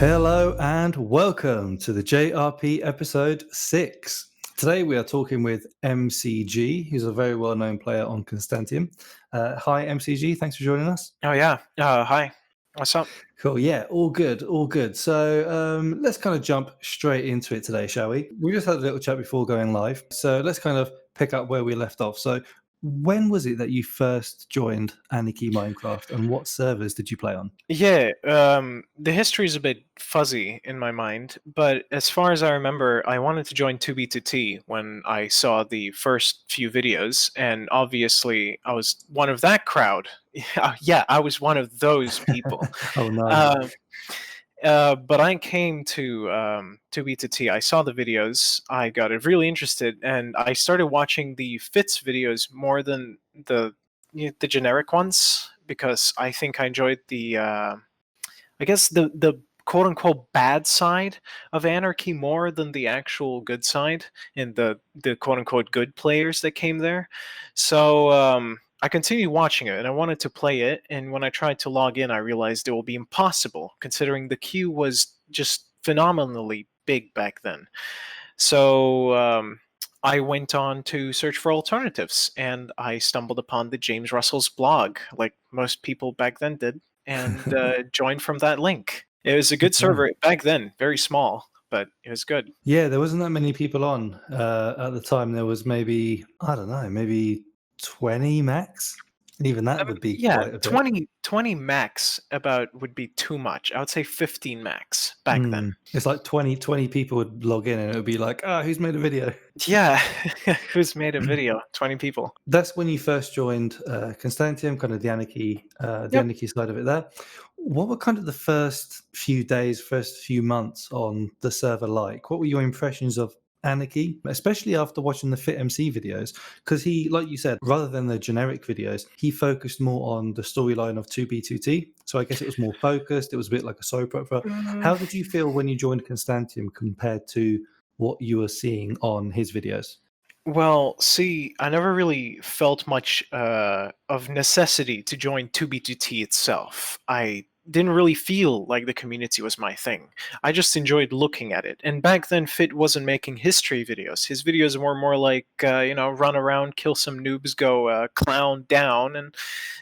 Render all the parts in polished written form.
Hello and welcome to the JRP episode 6. Today we are talking with MCG, who's a very well-known player on Constantiam. Hi MCG, thanks for joining us. Oh yeah, hi. What's up? Cool, yeah, all good, all good. So let's kind of jump straight into it today, shall we? We just had a little chat before going live, so let's kind of pick up where we left off. So when was it that you first joined Anarchy Minecraft and what servers did you play on? Yeah, the history is a bit fuzzy in my mind, but as far as I remember, I wanted to join 2B2T when I saw the first few videos, and obviously I was one of that crowd. Yeah, I was one of those people. Oh, nice. Um, but I came to 2B2T. I saw the videos. I got really interested, and I started watching the Fits videos more than the generic ones because I think I enjoyed the I guess the quote unquote bad side of anarchy more than the actual good side and the quote unquote good players that came there. So I continued watching it and I wanted to play it. And when I tried to log in, I realized it will be impossible considering the queue was just phenomenally big back then. So I went on to search for alternatives and I stumbled upon the James Russell's blog, like most people back then did, and joined from that link. It was a good server back then, very small, but it was good. Yeah, there wasn't that many people on at the time. There was maybe, I don't know, maybe 20 max. Even that would be Yeah, quite a bit. 20 max about would be too much. I would say 15 max back then. It's like 20 people would log in and it would be like, who's made a video? Yeah, who's made a video? 20 people. That's when you first joined Constantium, kind of the anarchy Yep. side of it there. What were kind of the first few days, first few months on the server like? What were your impressions of anarchy, especially after watching the FitMC videos? Because he, like you said, rather than the generic videos, he focused more on the storyline of 2B2T. So I guess it was more focused. It was a bit like a soap opera. How did you feel when you joined Constantium compared to what you were seeing on his videos? Well, see, I never really felt much of necessity to join 2B2T itself. I didn't really feel like the community was my thing. I just enjoyed looking at it. And back then, Fit wasn't making history videos. His videos were more like, run around, kill some noobs, go clown down, and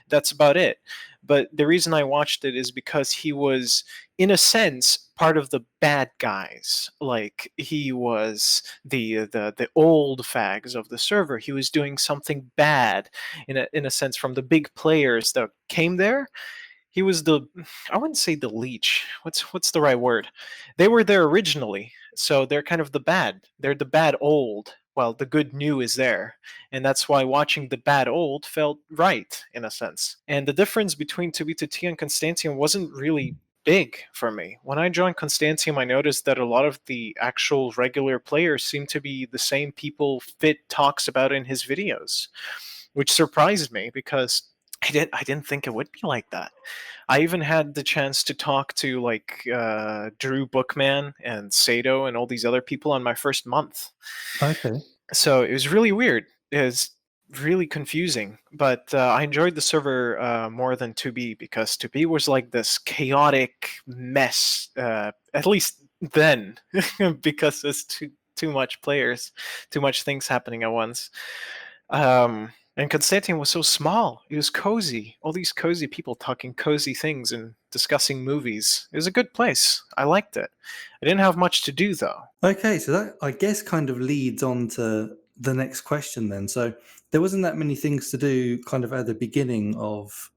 that's about it. But the reason I watched it is because he was, in a sense, part of the bad guys. Like he was the old fags of the server. He was doing something bad in a sense from the big players that came there. He was I wouldn't say the leech. What's the right word? They were there originally, so they're kind of the bad. They're the bad old. Well, the good new is there, and that's why watching the bad old felt right in a sense. And the difference between 2B2T and Constantium wasn't really big for me. When I joined Constantium, I noticed that a lot of the actual regular players seem to be the same people Fit talks about in his videos, which surprised me because I didn't think it would be like that. I even had the chance to talk to like Drew Bookman and Sato and all these other people on my first month. Okay. So it was really weird. It was really confusing, but I enjoyed the server more than 2B because 2B was like this chaotic mess. At least then, because there's too much players, too much things happening at once. And Constantine was so small. It was cozy. All these cozy people talking cozy things and discussing movies. It was a good place. I liked it. I didn't have much to do though. Okay, so that I guess kind of leads on to the next question then. So there wasn't that many things to do kind of at the beginning of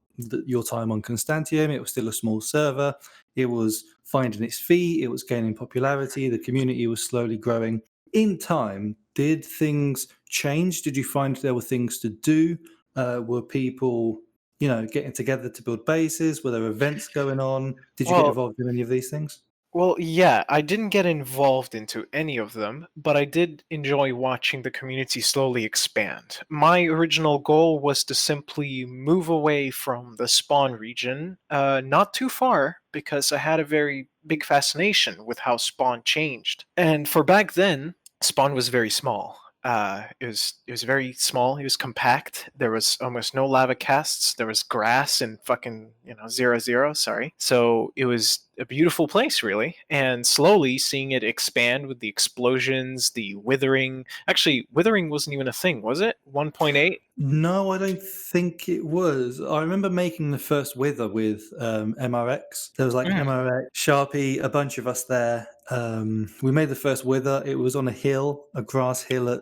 your time on Constantium. It was still a small server. It was finding its feet. It was gaining popularity. The community was slowly growing. In time, did things change? Did you find there were things to do? Were people, getting together to build bases? Were there events going on? Did you get Well, involved in any of these things? Well, yeah, I didn't get involved into any of them, but I did enjoy watching the community slowly expand. My original goal was to simply move away from the spawn region, not too far, because I had a very big fascination with how spawn changed. And for back then, spawn was very small. It was very small. It was compact. There was almost no lava casts. There was grass and fucking 0-0. Sorry. So it was a beautiful place, really. And slowly seeing it expand with the explosions, the withering. Actually, withering wasn't even a thing, was it? 1.8. No, I don't think it was. I remember making the first wither with MRX. There was like Mm, MRX, Sharpie, a bunch of us there. We made the first wither. It was on a hill, a grass hill at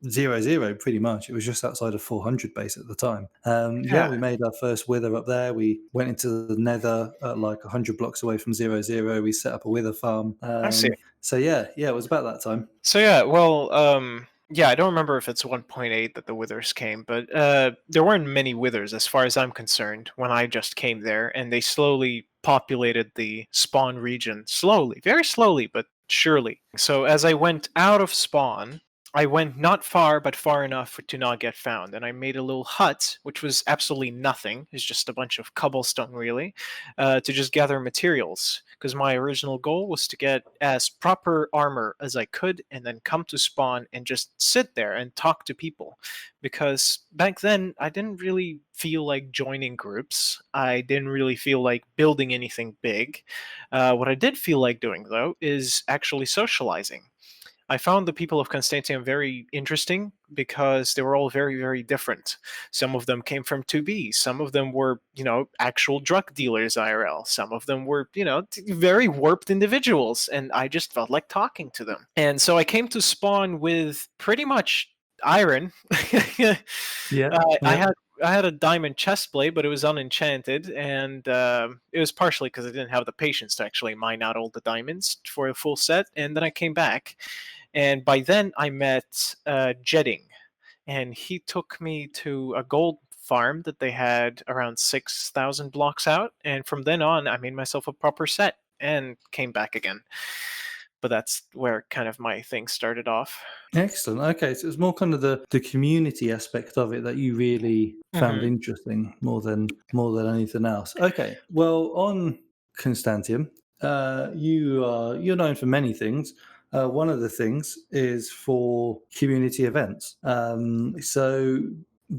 0-0, pretty much. It was just outside of 400 base at the time. Yeah, yeah, we made our first wither up there. We went into the nether at like 100 blocks away from 0-0. We set up a wither farm. I see. So yeah, it was about that time. So yeah, well, yeah, I don't remember if it's 1.8 that the withers came, but there weren't many withers as far as I'm concerned when I just came there, and they slowly populated the spawn region slowly, very slowly, but surely. So as I went out of spawn, I went not far, but far enough to not get found, and I made a little hut, which was absolutely nothing. It's just a bunch of cobblestone, really, to just gather materials. Because my original goal was to get as proper armor as I could, and then come to spawn and just sit there and talk to people. Because back then, I didn't really feel like joining groups. I didn't really feel like building anything big. What I did feel like doing, though, is actually socializing. I found the people of Constantium very interesting because they were all very, very different. Some of them came from 2B. Some of them were, actual drug dealers IRL. Some of them were, very warped individuals. And I just felt like talking to them. And so I came to spawn with pretty much iron. Yeah, I yeah. had a diamond chestplate, but it was unenchanted, and it was partially because I didn't have the patience to actually mine out all the diamonds for a full set. And then I came back, and by then I met Jetting, and he took me to a gold farm that they had around 6,000 blocks out, and from then on I made myself a proper set and came back again. But that's where kind of my thing started off. Excellent. Okay, so it's more kind of the community aspect of it that you really found Hmm. interesting more than anything else. Okay, well, on Constantium, you're known for many things. One of the things is for community events. So,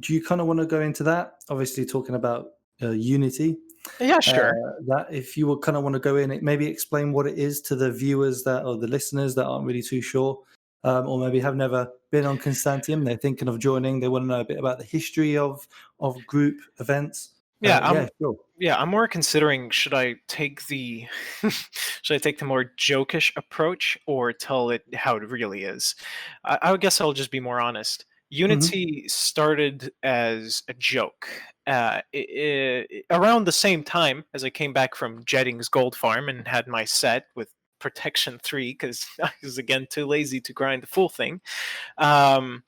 do you kind of want to go into that? Obviously, talking about Unity. Yeah, Uh, sure. that if you would kind of want to go in, maybe explain what it is to the viewers that or the listeners that aren't really too sure, or maybe have never been on Constantium. They're thinking of joining. They want to know a bit about the history of group events. Yeah, Yeah, sure. I'm more considering should I take the should I take the more jokish approach or tell it how it really is. I would guess I'll just be more honest. Hmm. Unity started as a joke. Around the same time as I came back from Jetting's gold farm and had my set with protection 3 because I was again too lazy to grind the full thing. Um,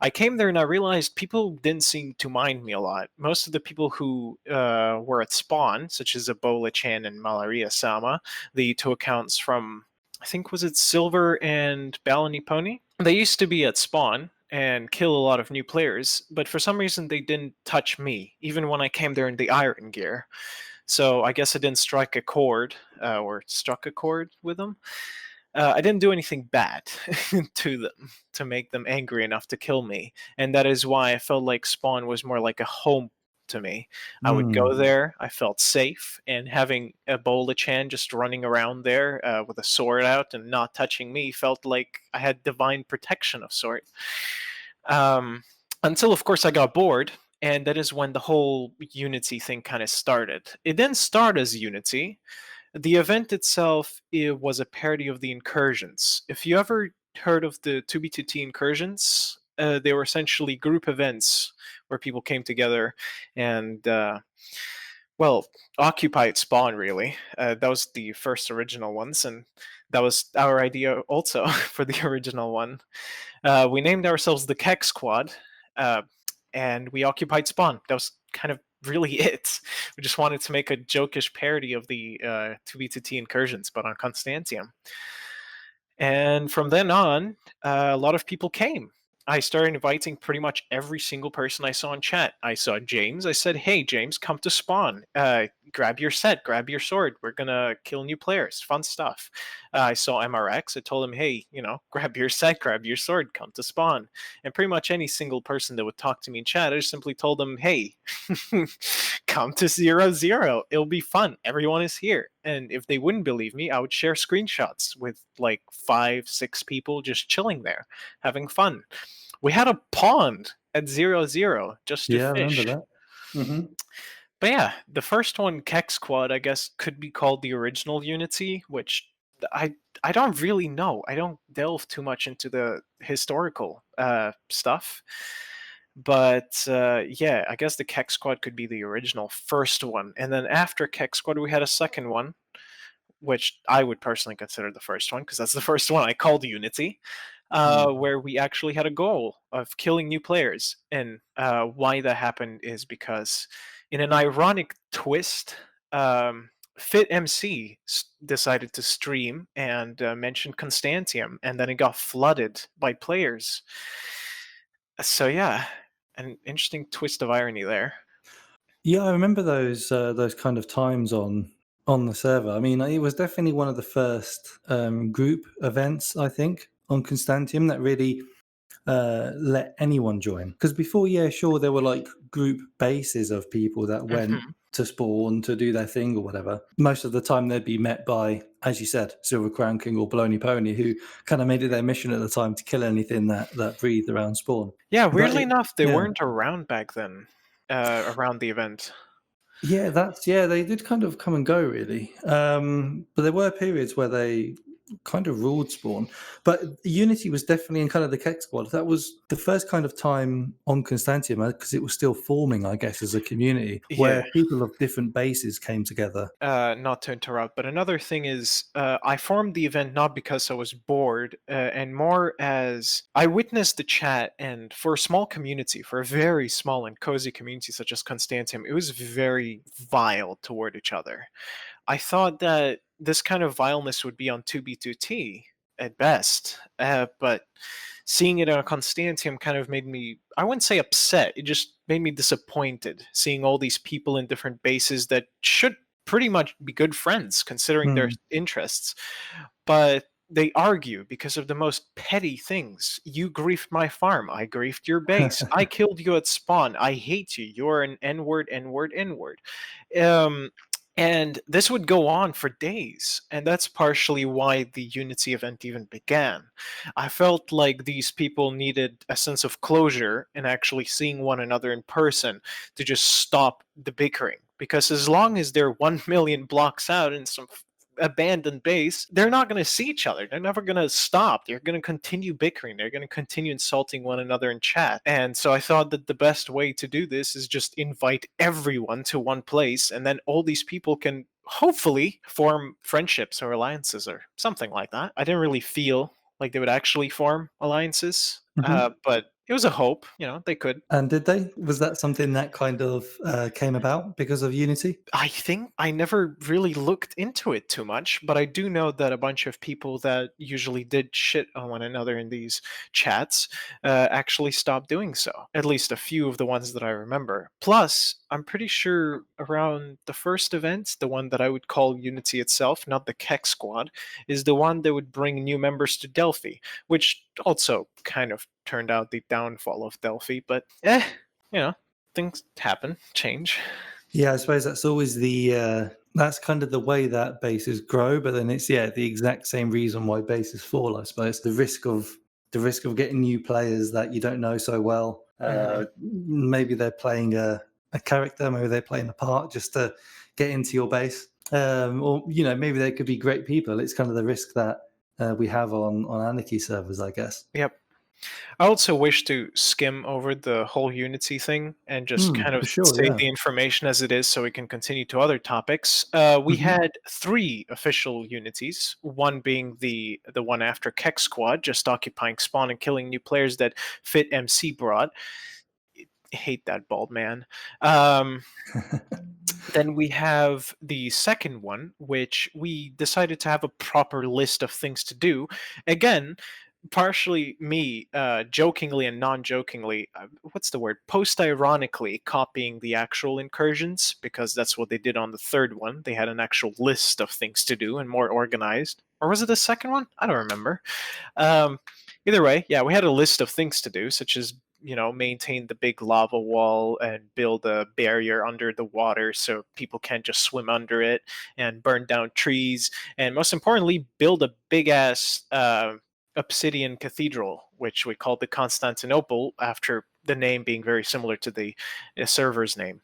I came there and I realized people didn't seem to mind me a lot. Most of the people who were at spawn, such as Ebola Chan and Malaria Sama, the two accounts from, I think, was it Silver and Balony Pony? They used to be at spawn and kill a lot of new players, but for some reason they didn't touch me, even when I came there in the iron gear. So I guess I didn't strike a chord or struck a chord with them. I didn't do anything bad to them to make them angry enough to kill me, and that is why I felt like Spawn was more like a home to me. I would go Mm. there, I felt safe, and having Ebola Chan just running around there with a sword out and not touching me felt like I had divine protection of sort. Um, until, of course, I got bored, and that is when the whole Unity thing kind of started. It didn't start as Unity. The event itself, it was a parody of the incursions. If you ever heard of the 2B2T incursions, they were essentially group events where people came together and, well, occupied spawn, really. That was the first original ones, and that was our idea also for the original one. We named ourselves the Keck Squad, uh, and we occupied spawn. That was kind of really it. We just wanted to make a jokish parody of the 2B2T incursions, but on Constantium. And from then on, a lot of people came. I started inviting pretty much every single person I saw in chat. I saw James. I said, "Hey, James, come to spawn. Grab your set, grab your sword. We're gonna kill new players. Fun stuff." I saw MRX. I told him, "Hey, grab your set, grab your sword, come to spawn." And pretty much any single person that would talk to me in chat, I just simply told them, "Hey, come to 0-0. It'll be fun. Everyone is here." And if they wouldn't believe me, I would share screenshots with like 5, 6 people just chilling there, having fun. We had a pond at 0-0 just to Yeah, I remember fish. that. Hmm. But yeah, the first one, Keck Squad, I guess could be called the original Unity, which I I don't really know. I don't delve too much into the historical stuff. But yeah, I guess the Keck Squad could be the original first one. And then after Keck Squad, we had a second one, which I would personally consider the first one because that's the first one I called Unity, where we actually had a goal of killing new players. And why that happened is because, in an ironic twist, FitMC decided to stream and mention Constantium, and then it got flooded by players. So yeah, an interesting twist of irony there. Yeah, I remember those kind of times on the server. I mean, it was definitely one of the first group events, I think, on Constantium that really let anyone join. Because before, yeah, sure, there were like group bases of people that went Mhm. to spawn to do their thing or whatever. Most of the time, they'd be met by, as you said, Silver Crown King or Baloney Pony, who kind of made it their mission at the time to kill anything that breathed around spawn. Yeah, But weirdly enough, they yeah. weren't around back then, around the event. Yeah, they did kind of come and go really. But there were periods where they kind of ruled Spawn. But Unity was definitely in kind of the Keck squad. That was the first kind of time on Constantium because it was still forming, I guess, as a community Yeah, where people of different bases came together. not to interrupt, but another thing is, I formed the event not because I was bored, and more as I witnessed the chat, and for a small community, for a very small and cozy community such as Constantium, it was very vile toward each other. I thought that this kind of vileness would be on 2B2T at best, but seeing it on Constantium kind of made me, I wouldn't say upset, it just made me disappointed seeing all these people in different bases that should pretty much be good friends considering their Hmm. interests, but they argue because of the most petty things. You griefed my farm, I griefed your base, I killed you at spawn, I hate you, you're an N-word, N-word, N-word. Um, and this would go on for days, and that's partially why the Unity event even began. I felt like these people needed a sense of closure and actually seeing one another in person to just stop the bickering. Because as long as they're 1 million blocks out in some abandoned base, they're not going to see each other. They're never going to stop. They're going to continue bickering. They're going to continue insulting one another in chat. And so I thought that the best way to do this is just invite everyone to one place, and then all these people can hopefully form friendships or alliances or something like that. I didn't really feel like they would actually form alliances, Mhm. but it was a hope. They could. And did they? Was that something that kind of came about because of Unity? I think I never really looked into it too much, but I do know that a bunch of people that usually did shit on one another in these chats actually stopped doing so. At least a few of the ones that I remember. Plus, I'm pretty sure around the first event, the one that I would call Unity itself, not the Keck Squad, is the one that would bring new members to Delphi, which also kind of turned out the downfall of Delphi, but you know, things happen, change. Yeah, I suppose that's always that's kind of the way that bases grow, but then it's the exact same reason why bases fall. I suppose the risk of getting new players that you don't know so well. Mhm. Maybe they're playing a character, maybe they're playing a part just to get into your base, or maybe they could be great people. It's kind of the risk that we have on Anarchy servers, I guess. Yep. I also wish to skim over the whole Unity thing and just kind of For sure, say yeah. the information as it is so we can continue to other topics. We Hmm. had 3 official Unities, one being the one after Keck Squad, just occupying spawn and killing new players that FitMC brought. Hate that bald man. Um, then we have the second one, which we decided to have a proper list of things to do. Again, partially me, jokingly and non-jokingly, what's the word? Post-ironically copying the actual incursions, because that's what they did on the third one. They had an actual list of things to do and more organized. Or was it the second one? I don't remember. Um, Either way, yeah, we had a list of things to do, such as maintain the big lava wall and build a barrier under the water so people can't just swim under it, and burn down trees, and most importantly, build a big ass obsidian cathedral, which we called the Constantinople after the name being very similar to the server's name.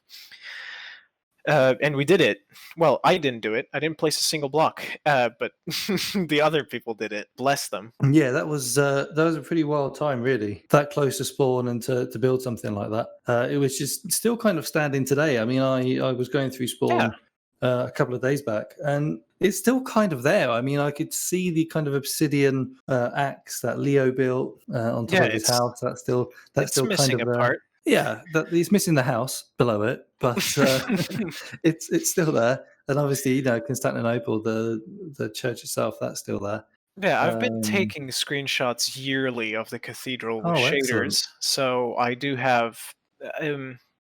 And we did it. Well, I didn't do it. I didn't place a single block, but the other people did it. Bless them. Yeah, that was a pretty wild time, really. That close to spawn and to build something like that. It was just still kind of standing today. I mean, I was going through spawn a couple of days back, and it's still kind of there. I mean, I could see the kind of obsidian axe that Leo built on top of his house. That's still kind missing of a part. Yeah, he's missing the house below it, but it's still there. And obviously, Constantinople, the church itself, that's still there. Yeah, I've been taking screenshots yearly of the cathedral with shaders, excellent. so I do have.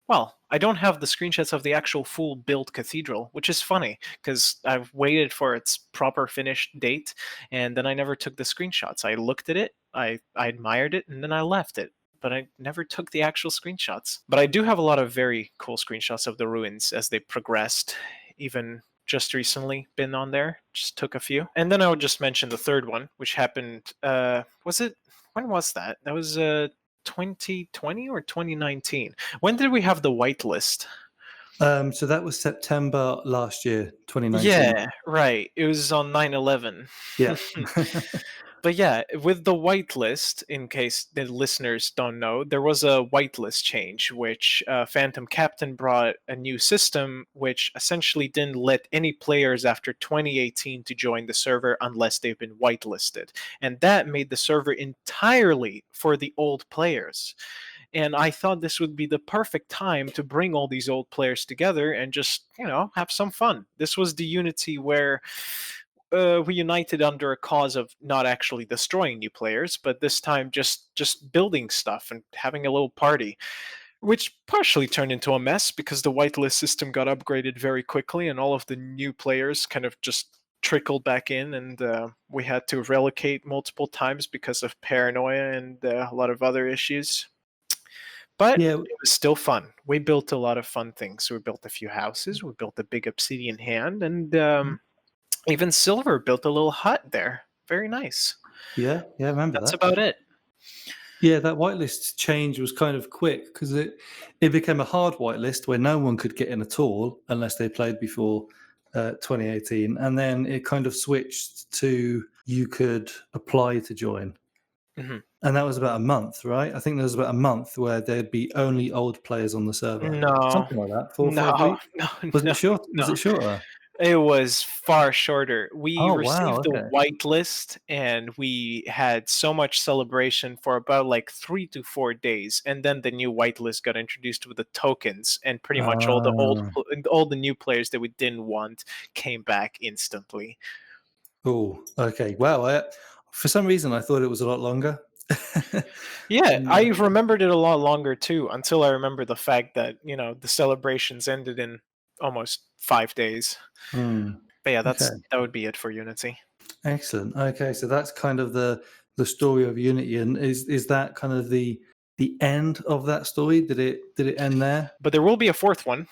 Well, I don't have the screenshots of the actual full built cathedral, which is funny because I've waited for its proper finished date, and then I never took the screenshots. I looked at it, I admired it, and then I left it. But I never took the actual screenshots. But I do have a lot of very cool screenshots of the ruins as they progressed, even just recently been on there. Just took a few. And then I would just mention the third one, which happened, when was that? That was 2020 or 2019? When did we have the whitelist? So that was September last year, 2019. Yeah, right. It was on 9/11. Yeah. But yeah, with the whitelist, in case the listeners don't know, there was a whitelist change, which Phantom Captain brought a new system, which essentially didn't let any players after 2018 to join the server unless they've been whitelisted. And that made the server entirely for the old players. And I thought this would be the perfect time to bring all these old players together and just, have some fun. This was the Unity where we united under a cause of not actually destroying new players, but this time just building stuff and having a little party, which partially turned into a mess because the whitelist system got upgraded very quickly and all of the new players kind of just trickled back in, and we had to relocate multiple times because of paranoia and a lot of other issues. But Yeah. it was still fun. We built a lot of fun things. We built a few houses. We built a big obsidian hand, and even Silver built a little hut there. Very nice. Yeah, I remember That's that. about it. Yeah, that whitelist change was kind of quick because it became a hard whitelist where no one could get in at all unless they played before 2018, and then it kind of switched to you could apply to join. Mm-hmm. And that was about a month, right? I think there was about a month where there'd be only old players on the server. No, Something like that. 4 or 5 weeks. Was it short? Was it shorter? It was far shorter. We wow, received the okay. whitelist and we had so much celebration for about like 3 to 4 days, and then the new whitelist got introduced with the tokens, and pretty much all the new players that we didn't want came back instantly. Oh, okay. Wow. For some reason, I thought it was a lot longer. Yeah, I remembered it a lot longer too, until I remember the fact that the celebrations ended in almost 5 days. But yeah, that would be it for Unity. Excellent. Okay, so that's kind of the story of Unity, and is that kind of the end of that story? Did it end there? But there will be a fourth one,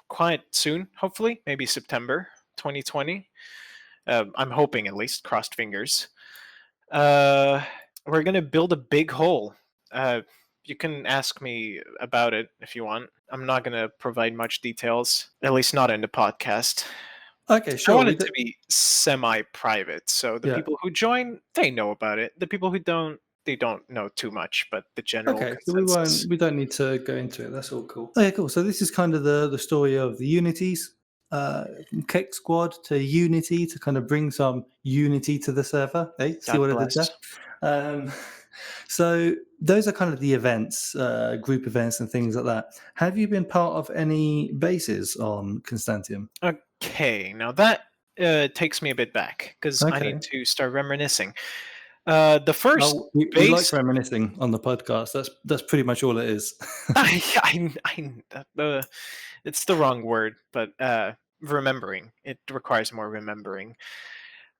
quite soon, hopefully, maybe September 2020. I'm hoping, at least, crossed fingers. We're gonna build a big hole. You can ask me about it if you want. I'm not gonna provide much details, at least not in the podcast. Okay, sure. I want it to be semi-private, so the people who join, they know about it. The people who don't, they don't know too much, but the general consensus. So we don't need to go into it. That's all cool. Okay, cool. So this is kind of the story of the Unities, Cake Squad to Unity, to kind of bring some unity to the server. Hey, see what I did there? So those are kind of the events, group events and things like that. Have you been part of any bases on Constantium? Okay, now that takes me a bit back because I need to start reminiscing. The first Oh, we like base. reminiscing on the podcast. That's pretty much all it is. It's the wrong word, but remembering. It requires more remembering.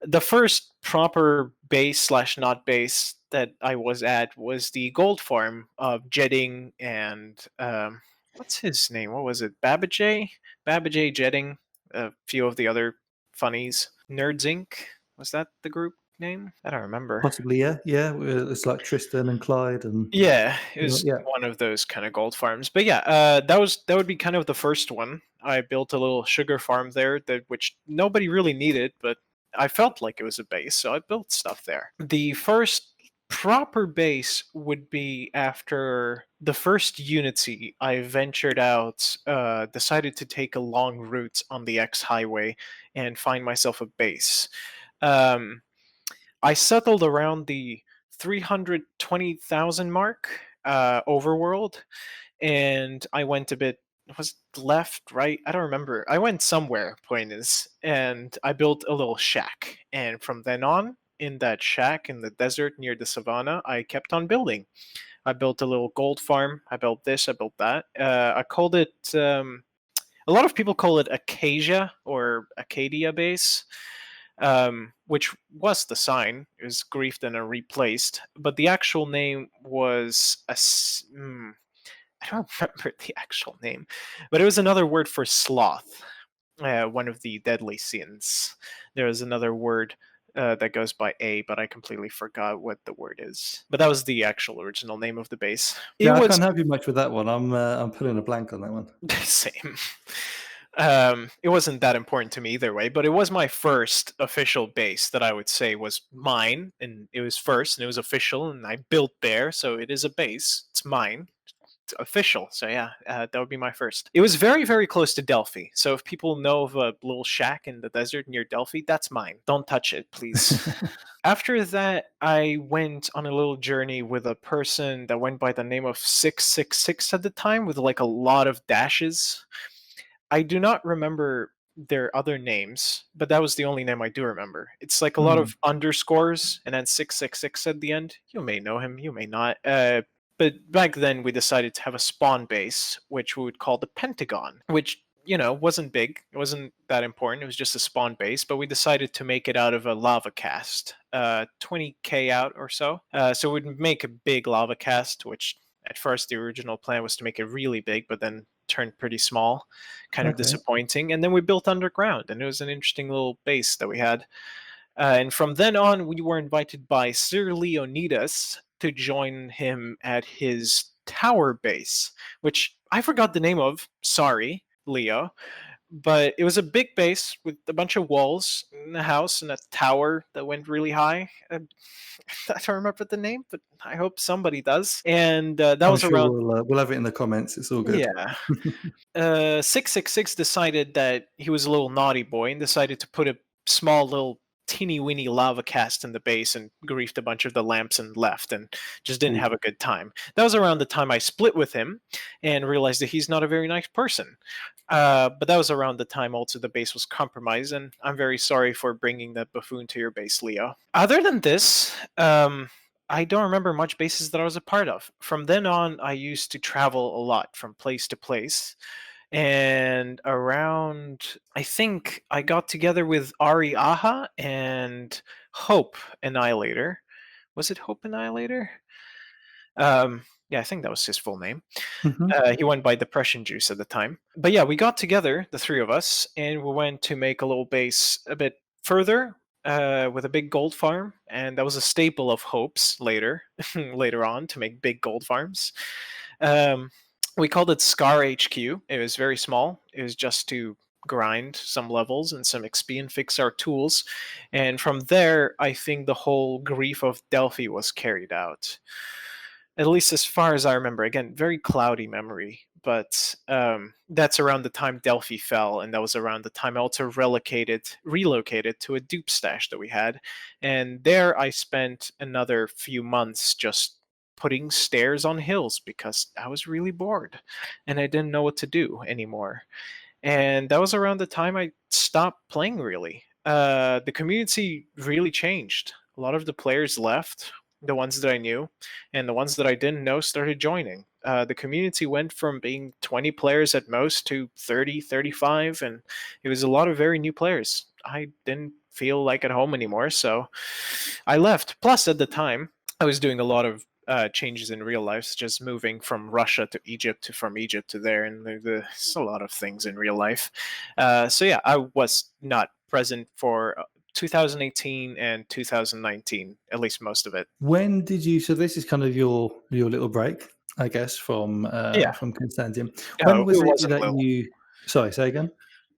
The first proper base slash not base that I was at was the gold farm of Jetting and what's his name? What was it? Babbage Jetting. A few of the other funnies. Nerds Inc. Was that the group name? I don't remember. Possibly, yeah, yeah. It's like Tristan and Clyde, and Yeah, it was yeah. one of those kind of gold farms. But yeah, that would be kind of the first one. I built a little sugar farm there that which nobody really needed, but I felt like it was a base, so I built stuff there. The first proper base would be after the first Unity. I ventured out, decided to take a long route on the X highway and find myself a base. Um, I settled around the 320,000 mark overworld, and I went a bit. Was it left, right? I don't remember. I went somewhere. Point is, and I built a little shack, and from then on, in that shack in the desert near the savannah, I kept on building. I built a little gold farm. I built this. I built that. I called it. A lot of people call it Acacia or Acadia base, which was the sign. It was griefed and replaced, but the actual name was I don't remember the actual name, but it was another word for sloth. One of the deadly sins. There was another word that goes by A, but I completely forgot what the word is. But that was the actual original name of the base. It Yeah, I was can't help you much with that one. I'm putting a blank on that one. same. It wasn't that important to me either way, but it was my first official base that I would say was mine, and it was first, and it was official, and I built there, so it is a base. It's mine. It's official. So yeah, that would be my first. It was very, very close to Delphi. So if people know of a little shack in the desert near Delphi, that's mine. Don't touch it, please. After that, I went on a little journey with a person that went by the name of 666 at the time, with like a lot of dashes. I do not remember their other names, but that was the only name I do remember. It's like a lot Hmm. of underscores and then 666 at the end. You may know him, you may not. But back then we decided to have a spawn base, which we would call the Pentagon, which wasn't big. It wasn't that important. It was just a spawn base, but we decided to make it out of a lava cast, 20k out or so. So we'd make a big lava cast, which at first the original plan was to make it really big, but then turned pretty small, kind of Okay. disappointing. And then we built underground, and it was an interesting little base that we had. And from then on, we were invited by Sir Leonidas to join him at his tower base, which I forgot the name of. Sorry, Leo. But it was a big base with a bunch of walls in the house and a tower that went really high. I don't remember the name, but I hope somebody does. And that I'm was sure around. we'll have it in the comments. It's all good. Yeah. 666 decided that he was a little naughty boy and decided to put a small little teeny weeny lava cast in the base and griefed a bunch of the lamps and left and just didn't Ooh. have a good time. That was around the time I split with him and realized that he's not a very nice person. But that was around the time also the base was compromised, and I'm very sorry for bringing that buffoon to your base, Leo. Other than this, I don't remember much bases that I was a part of. From then on, I used to travel a lot from place to place. And around, I think I got together with Ari Aha and Hope Annihilator. Was it Hope Annihilator? Yeah, I think that was his full name. Hmm. He went by Depression Juice at the time. But yeah, we got together, the three of us, and we went to make a little base a bit further with a big gold farm, and that was a staple of Hope's later, later on to make big gold farms. Um, we called it Scar HQ. It was very small. It was just to grind some levels and some XP and fix our tools. And from there, I think the whole grief of Delphi was carried out, at least as far as I remember. Again, very cloudy memory, but that's around the time Delphi fell, and that was around the time I also relocated to a dupe stash that we had, and there I spent another few months just putting stairs on hills because I was really bored and I didn't know what to do anymore. And that was around the time I stopped playing really. The community really changed. A lot of the players left, the ones that I knew, and the ones that I didn't know started joining. The community went from being 20 players at most to 30, 35, and it was a lot of very new players. I didn't feel like at home anymore, so I left. Plus, at the time, I was doing a lot of changes in real life, just moving from Russia to Egypt, to from Egypt to there, and there's a lot of things in real life. So yeah, I was not present for 2018 and 2019, at least most of it. When did you? So this is kind of your little break, I guess, Yeah, from Constantium. no, When was it it wasn't that little. you? Sorry, say again.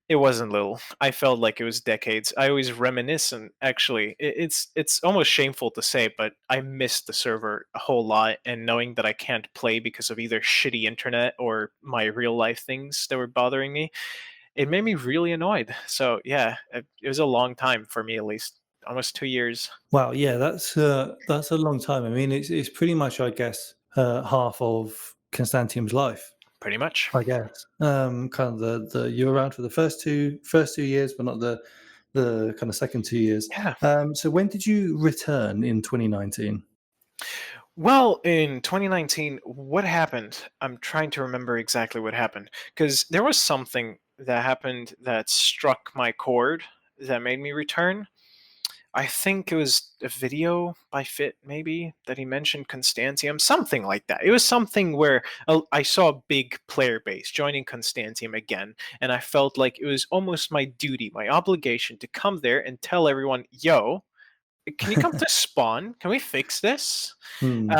It wasn't little. I felt like it was decades. I always reminisce, and actually, it's almost shameful to say, but I missed the server a whole lot. And knowing that I can't play because of either shitty internet or my real life things that were bothering me, it made me really annoyed. So yeah, it was a long time for me, at least almost 2 years, Wow, yeah, that's a long time. I mean, it's pretty much, I guess, half of Constantium's life. pretty much. I guess. Kind of the you're around for the first two years, but not the kind of second 2 years. Yeah. So when did you return in 2019? Well, in 2019, what happened? I'm trying to remember exactly what happened because there was something that happened that struck my chord that made me return. I think it was a video by Fit, maybe, that he mentioned Constantium, something like that. It was something where I saw a big player base joining Constantium again, and I felt like it was almost my duty, my obligation to come there and tell everyone, yo, can you come to spawn? Can we fix this? Hmm.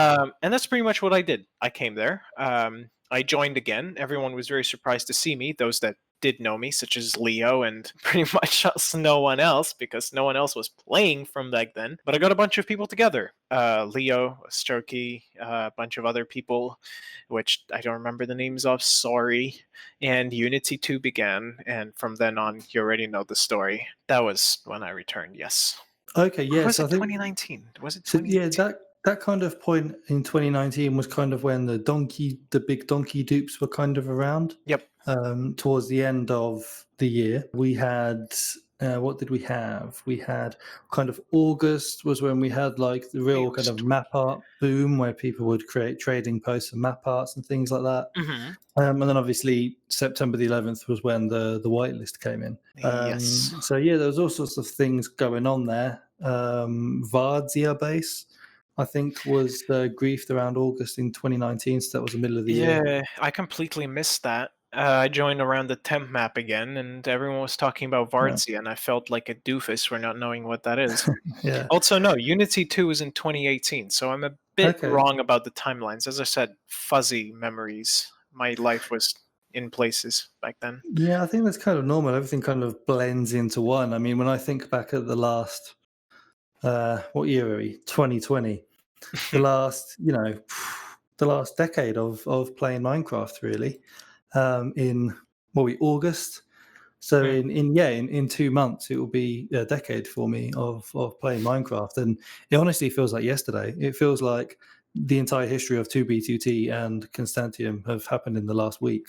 And that's pretty much what I did. I came there. I joined again. Everyone was very surprised to see me. Those that did know me, such as Leo and pretty much no one else, because no one else was playing from back then. But I got a bunch of people together. Leo, Stroky, a bunch of other people, which I don't remember the names of. Sorry. And Unity 2 began, and from then on, you already know the story. That was when I returned. Yes. Okay, Or yes, was I it think 2019? Was it so. Yeah, 2018? that kind of point in 2019 was kind of when the big donkey dupes were kind of around. Yep. Towards the end of the year, we had what did we have? We had kind of August was when we had like the It real kind was of map art boom where people would create trading posts and map arts and things like that. Mhm. And then obviously September the 11th was when the whitelist came in. Yes. So yeah, there was all sorts of things going on there. Vardzia base, I think, was griefed around August in 2019, so that was the middle of the year. Yeah, I completely missed that. I joined around the temp map again, and everyone was talking about Yeah. Vardzia, and I felt like a doofus for not knowing what that is. Yeah. Also, no, Unity 2 was in 2018, so I'm a bit Okay. wrong about the timelines. As I said, fuzzy memories. My life was in places back then. Yeah, I think that's kind of normal. Everything kind of blends into one. I mean, when I think back at the last, what year are we? 2020. The last, the last decade of playing Minecraft, really. In what we August. So Hmm. in 2 months it will be a decade for me of playing Minecraft, and it honestly feels like yesterday. It feels like the entire history of 2B2T and Constantium have happened in the last week.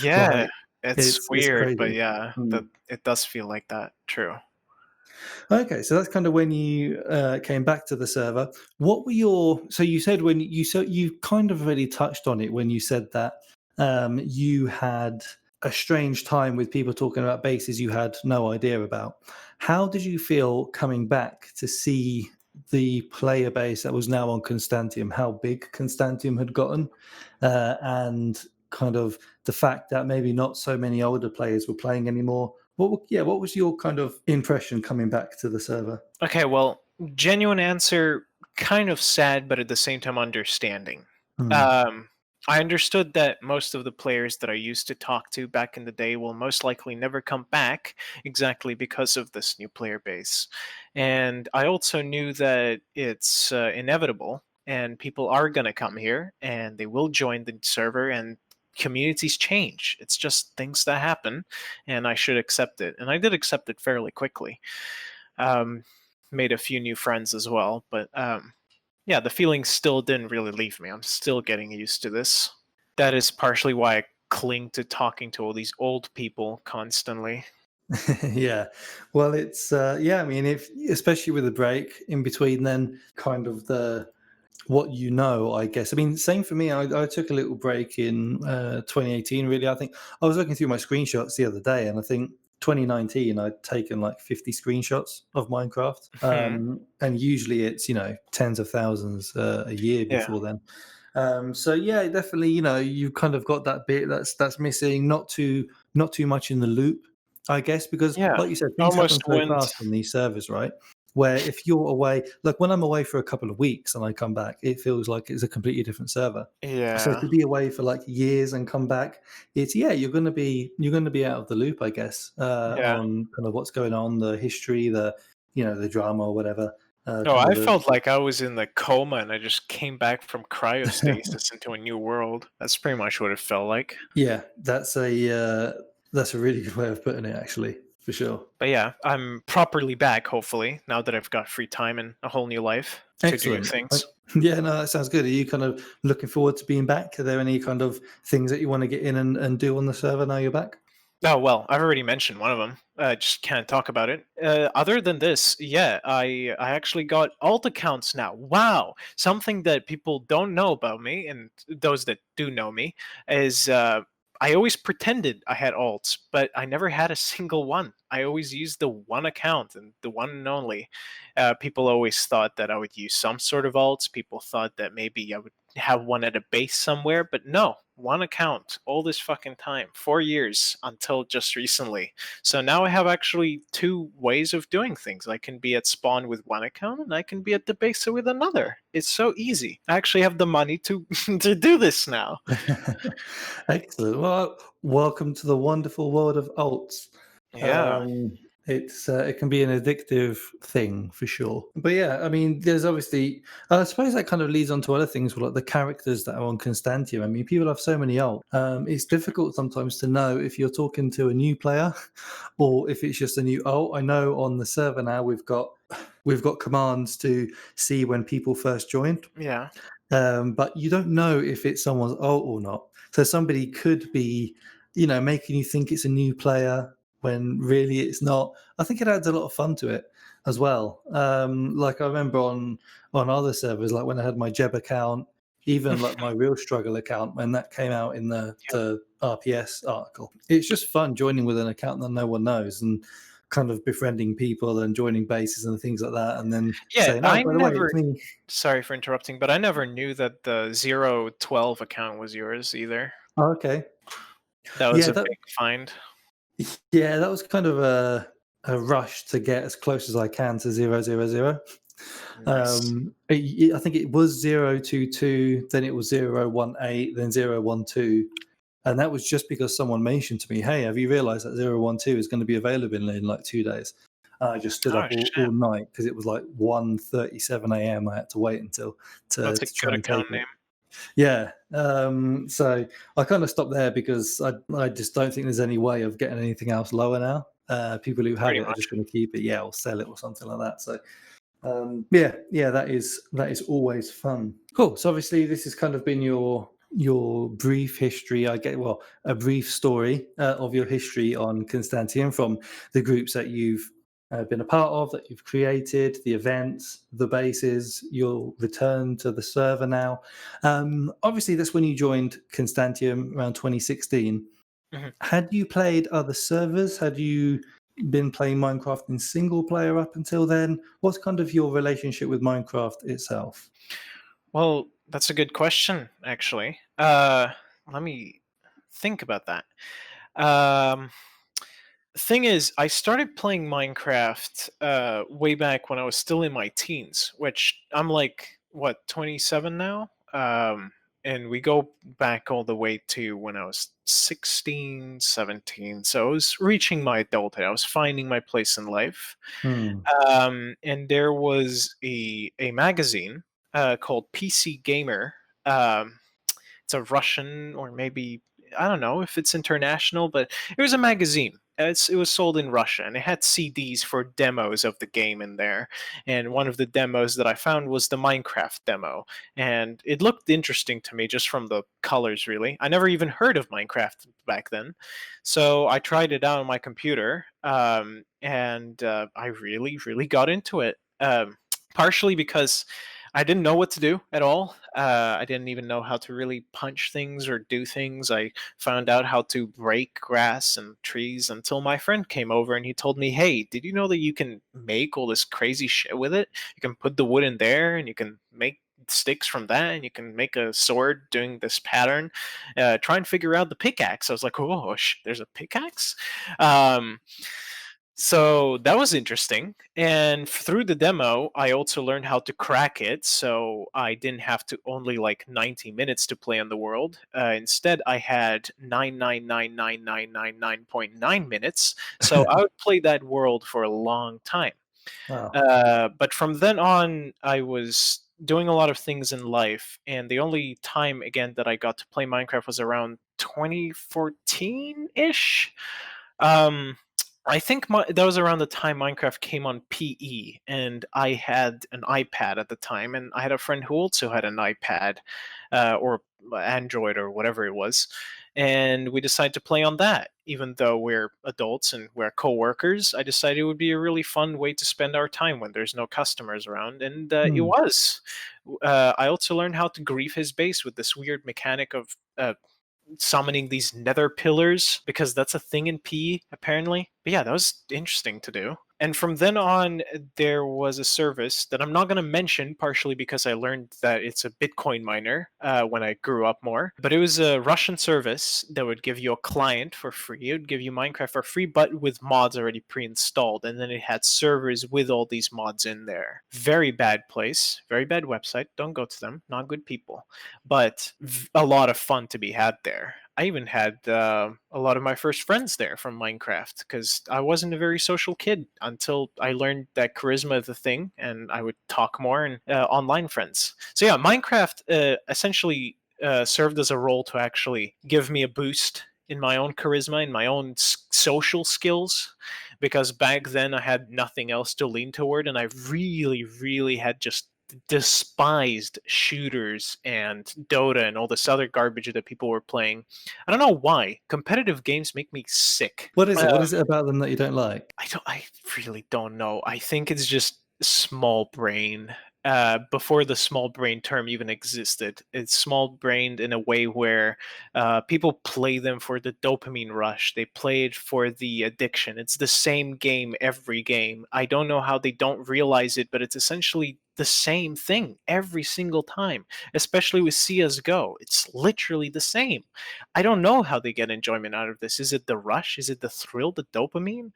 Yeah, Like it's it's weird, but crazy. yeah, Mm. that it does feel like that. True. Okay, so that's kind of when you came back to the server. What were your? So you said when you kind of already touched on it when you said that you had a strange time with people talking about bases you had no idea about. How did you feel coming back to see the player base that was now on Constantium? How big Constantium had gotten, and kind of the fact that maybe not so many older players were playing anymore. What was your kind of impression coming back to the server? Okay, well, genuine answer, kind of sad, but at the same time understanding. Hmm. Um, I understood that most of the players that I used to talk to back in the day will most likely never come back exactly because of this new player base. And I also knew that it's inevitable and people are going to come here and they will join the server and communities change. It's just things that happen and I should accept it. And I did accept it fairly quickly. Um, Made a few new friends as well, but yeah, the feeling still didn't really leave me. I'm still getting used to this. That is partially why I cling to talking to all these old people constantly. Yeah. Well, it's yeah. I mean, if especially with a break in between, then kind of the what you know, I guess. I mean, same for me. I took a little break in 2018. Really, I think I was looking through my screenshots the other day, and I think 2019 I'd taken like 50 screenshots of Minecraft, Hmm. and usually it's tens of thousands a year Yeah. before then. So yeah, definitely, you kind of got that bit that's missing. Not too much in the loop, I guess, because Yeah. like you said, things happen Almost so went. fast on these servers, right? Where if you're away, like when I'm away for a couple of weeks and I come back, it feels like it's a completely different server. So Yeah. to be away for like years and come back, it's yeah, you're gonna be out of the loop, I guess, Yeah. on kind of what's going on, the history, the drama or whatever. No, Kind of I the felt like I was in the coma and I just came back from cryostasis into a new world. That's pretty much what it felt like. Yeah, that's a really good way of putting it, actually, for sure. But yeah, I'm properly back, hopefully, now that I've got free time and a whole new life to do Excellent. things. Yeah, no, that sounds good. Are you kind of looking forward to being back? Are there any kind of things that you want to get in and do on the server now you're back? Oh, well, I've already mentioned one of them. I just can't talk about it. Other than this, yeah, I actually got alt accounts now. Wow! Something that people don't know about me, and those that do know me, is I always pretended I had alts, but I never had a single one. I always used the one account and the one and only. People always thought that I would use some sort of alts. People thought that maybe I would have one at a base somewhere, but no, one account all this fucking time, 4 years until just recently. So now I have actually two ways of doing things. I can be at spawn with one account and I can be at the base with another. It's so easy. I actually have the money to to do this now. Excellent. Well, welcome to the wonderful world of alts. Yeah. Um, it can be an addictive thing for sure. But yeah, I mean, there's obviously. I suppose that kind of leads on to other things, like the characters that are on Constantium. I mean, people have so many alt. It's difficult sometimes to know if you're talking to a new player or if it's just a new alt. I know on the server now we've got commands to see when people first joined. Yeah. But you don't know if it's someone's alt or not. So somebody could be, making you think it's a new player when really it's not. I think it adds a lot of fun to it as well. Like I remember on other servers, like when I had my Jeb account, even like my Real Struggle account, when that came out in the RPS article, it's just fun joining with an account that no one knows and kind of befriending people and joining bases and things like that, and then Yeah, saying, "Oh, I by the way, it's never me." sorry for interrupting, but I never knew that the 012 account was yours either. Oh, okay. That was Yeah, a that big find. yeah, that was kind of a rush to get as close as I can to 000. Nice. I think it was 022, then it was 018, then 012. And that was just because someone mentioned to me, "Hey, have you realized that 012 is going to be available in like 2 days?" I just stood Oh up shit. all night because it was like 1:37 a.m. I had to wait until That's a to try good and account take name. it. Yeah. So I kind of stopped there because I just don't think there's any way of getting anything else lower now. People who have Pretty it are just much. going to keep it, yeah, or sell it or something like that. So yeah, that is always fun. Cool. So obviously this has kind of been your brief history. I get well a brief story of your history on Constantium from the groups that you've been a part of, that you've created, the events, the bases. You'll return to the server now. Obviously, that's when you joined Constantium around 2016. Mhm. Had you played other servers? Had you been playing Minecraft in single player up until then? What's kind of your relationship with Minecraft itself? Well, that's a good question, actually. Let me think about that. Um, thing is, I started playing Minecraft way back when I was still in my teens, which I'm like, what, 27 now? And we go back all the way to when I was 16, 17. So I was reaching my adulthood. I was finding my place in life. Hmm. And there was a magazine called PC Gamer. It's a Russian, or maybe I don't know if it's international, but it was a magazine. it was sold in Russia, and it had CDs for demos of the game in there. And one of the demos that I found was the Minecraft demo, and it looked interesting to me just from the colors. Really, I never even heard of Minecraft back then, so I tried it out on my computer, and I really, really got into it. Partially because I didn't know what to do at all. I didn't even know how to really punch things or do things. I found out how to break grass and trees until my friend came over and he told me, "Hey, did you know that you can make all this crazy shit with it? You can put the wood in there and you can make sticks from that and you can make a sword doing this pattern. Try and figure out the pickaxe." I was like, "Oh, there's a pickaxe?" Um, so that was interesting. And through the demo, I also learned how to crack it. So I didn't have to only like 90 minutes to play on the world. Instead, I had 9999999.9 minutes. So I would play that world for a long time. Wow. But from then on, I was doing a lot of things in life. And the only time, again, that I got to play Minecraft was around 2014 ish. Um, I think that was around the time Minecraft came on PE, and I had an iPad at the time, and I had a friend who also had an iPad, or Android or whatever it was, and we decided to play on that. Even though we're adults and we're co-workers, I decided it would be a really fun way to spend our time when there's no customers around, and it Hmm. was. I also learned how to grief his base with this weird mechanic of summoning these nether pillars because that's a thing in P apparently. But yeah, that was interesting to do. And from then on, there was a service that I'm not going to mention, partially because I learned that it's a Bitcoin miner when I grew up more. But it was a Russian service that would give you a client for free. It would give you Minecraft for free, but with mods already pre installed. And then it had servers with all these mods in there. Very bad place, very bad website. Don't go to them, not good people. But a lot of fun to be had there. I even had a lot of my first friends there from Minecraft because I wasn't a very social kid until I learned that charisma is a thing and I would talk more and online friends. So yeah, Minecraft essentially served as a role to actually give me a boost in my own charisma, in my own social skills, because back then I had nothing else to lean toward, and I really, really had just despised shooters and Dota and all this other garbage that people were playing. I don't know why. Competitive games make me sick. What is it? What is it about them that you don't like? I really don't know. I think it's just small brain. Before the small brain term even existed, it's small brained in a way where people play them for the dopamine rush. They play it for the addiction. It's the same game every game. I don't know how they don't realize it, but it's essentially the same thing every single time, especially with CSGO. It's literally the same. I don't know how they get enjoyment out of this. Is it the rush? Is it the thrill, the dopamine?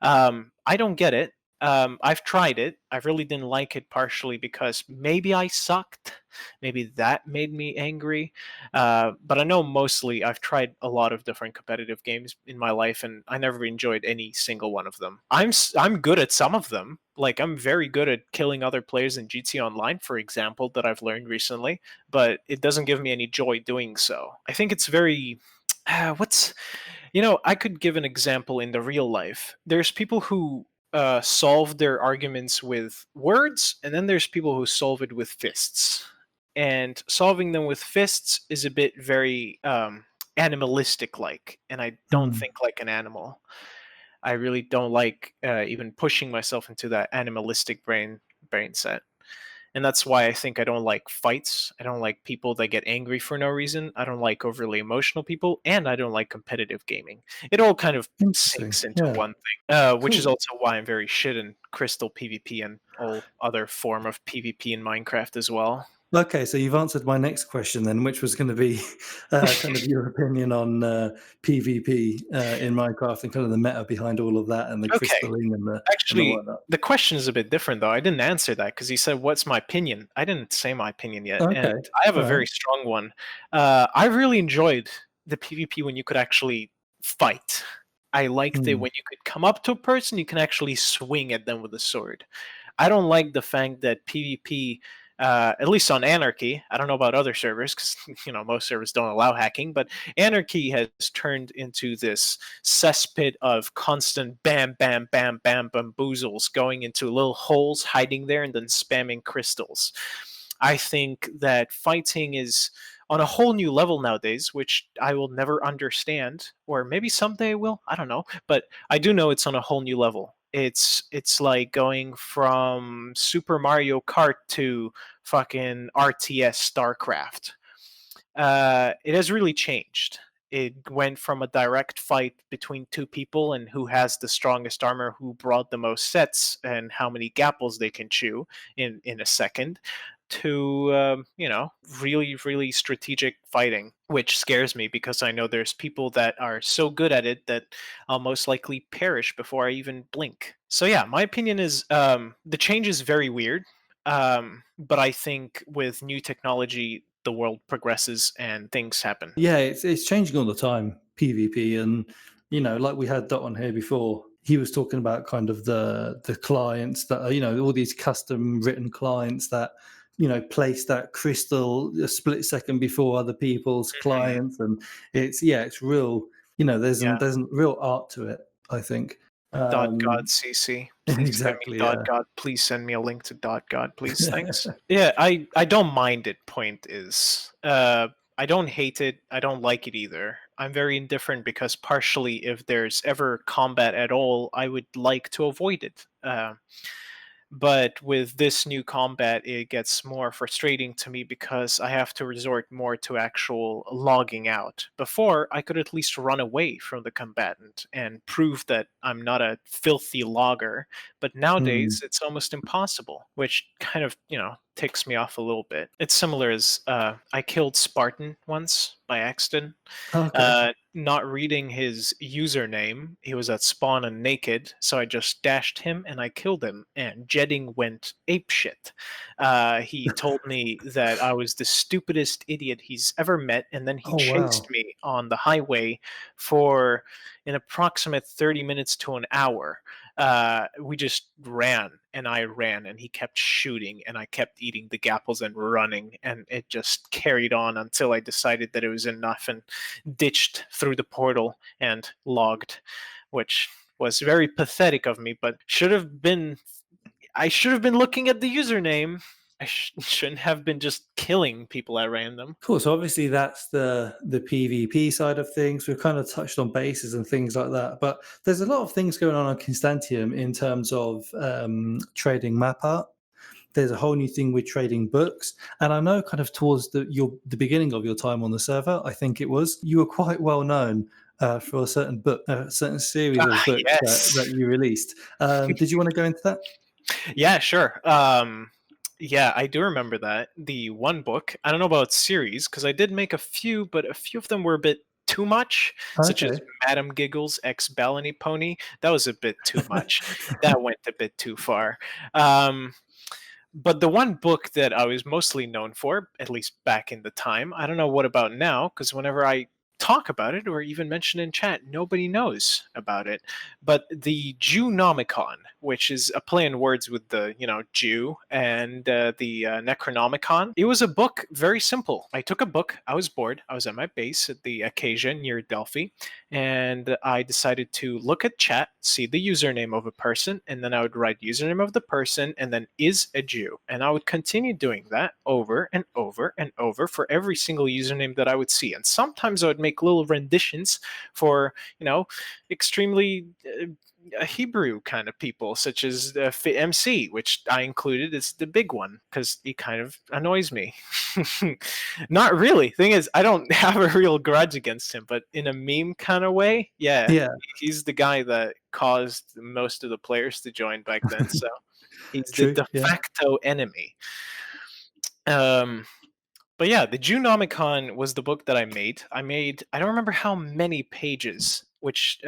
I don't get it. I've tried it. I really didn't like it, partially because maybe I sucked. Maybe that made me angry. But I know mostly I've tried a lot of different competitive games in my life, and I never enjoyed any single one of them. I'm good at some of them. Like I'm very good at killing other players in GT Online, for example, that I've learned recently. But it doesn't give me any joy doing so. I think it's very what's I could give an example in the real life. There's people who solve their arguments with words, and then there's people who solve it with fists. And solving them with fists is a bit very animalistic like, and I don't Hmm. think like an animal. I really don't like even pushing myself into that animalistic brain set. And that's why I think I don't like fights. I don't like people that get angry for no reason. I don't like overly emotional people, and I don't like competitive gaming. It all kind of Interesting. sinks into Yeah. one thing, which is Cool. also why I'm very shit in Crystal PvP and all other form of PvP in Minecraft as well. Okay, so you've answered my next question then, which was going to be kind of your opinion on PvP in Minecraft and kind of the meta behind all of that and the Okay, crystalling and the actually, whatnot. the question is a bit different though. I didn't answer that because he said, "What's my opinion?" I didn't say my opinion yet, and Okay, I have all a right. very strong one. I really enjoyed the PvP when you could actually fight. I liked it Hmm. when you could come up to a person, you can actually swing at them with a sword. I don't like the fact that PvP At least on Anarchy. I don't know about other servers because most servers don't allow hacking, but Anarchy has turned into this cesspit of constant bam, bam, bam, bam, bamboozles going into little holes, hiding there, and then spamming crystals. I think that fighting is on a whole new level nowadays, which I will never understand, or maybe someday I will. I don't know, but I do know it's on a whole new level. It's like going from Super Mario Kart to fucking RTS StarCraft. It has really changed. It went from a direct fight between two people and who has the strongest armor, who brought the most sets, and how many gapples they can chew in a second, to really really strategic fighting, which scares me because I know there's people that are so good at it that I'll most likely perish before I even blink. So yeah, my opinion is the change is very weird, but I think with new technology, the world progresses and things happen. Yeah, it's changing all the time, PvP, and like we had Dot on here before. He was talking about kind of the clients that are, all these custom written clients that place that crystal a split second before other people's Mhm. clients, and it's real. Yeah. there's a real art to it, I think. Dot God Um, CC. Please send me exactly, dot yeah. God. Please send me a link to dot God, please. Thanks. Yeah, I don't mind it. Point is, I don't hate it. I don't like it either. I'm very indifferent because partially, if there's ever combat at all, I would like to avoid it. But with this new combat, it gets more frustrating to me because I have to resort more to actual logging out. Before, I could at least run away from the combatant and prove that I'm not a filthy logger. But Hmm. nowadays, it's almost impossible, which kind of, ticks me off a little bit. It's similar as I killed Spartan once by accident, Okay. not reading his username. He was at spawn and naked, so I just dashed him and I killed him. And Jedding went apeshit. He told me that I was the stupidest idiot he's ever met, and then he Oh chased wow. me on the highway for an approximate 30 minutes to an hour. We just ran and I ran and he kept shooting and I kept eating the gapples and running, and it just carried on until I decided that it was enough and ditched through the portal and logged, which was very pathetic of me, but I should have been looking at the username. I shouldn't have been just killing people at random. Cool. So obviously that's the PvP side of things. We've kind of touched on bases and things like that, but there's a lot of things going on Constantium in terms of trading map art. There's a whole new thing with trading books, and I know kind of towards the beginning of your time on the server, I think it was, you were quite well known for a certain book, a certain series of Ah, books that yes. you released. Did you want to go into that? Yeah, sure. Yeah, I do remember that. The one book, I don't know about series, because I did make a few, but a few of them were a bit too much, such as Okay. Madame Giggles X Bellany Pony. That was a bit too much. That went a bit too far. Um, but the one book that I was mostly known for, at least back in the time, I don't know what about now, because whenever I talk about it or even mention in chat, nobody knows about it. But the Jewnomicon, which is a play in words with the, Jew and the Necronomicon, it was a book very simple. I took a book, I was bored, I was at my base at the Acacia near Delphi, and I decided to look at chat, see the username of a person, and then I would write username of the person and then is a Jew. And I would continue doing that over and over and over for every single username that I would see. And sometimes I would make little renditions for, extremely Hebrew kind of people, such as FitMC, which I included as the big one because he kind of annoys me. Not really. Thing is, I don't have a real grudge against him, but in a meme kind of way, yeah, Yeah. he's the guy that caused most of the players to join back then. So he's the True. de Yeah. facto enemy. Um, but yeah, the Jewnomicon was the book that I made. I don't remember how many pages, which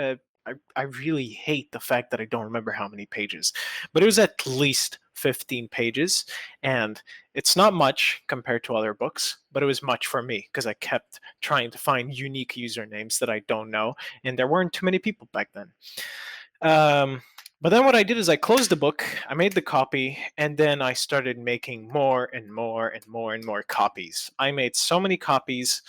I really hate the fact that I don't remember how many pages, but it was at least 15 pages. And it's not much compared to other books, but it was much for me because I kept trying to find unique usernames that I don't know. And there weren't too many people back then. Um, But then what I did is I closed the book, I made the copy, and then I started making more and more and more and more copies. I made so many copies.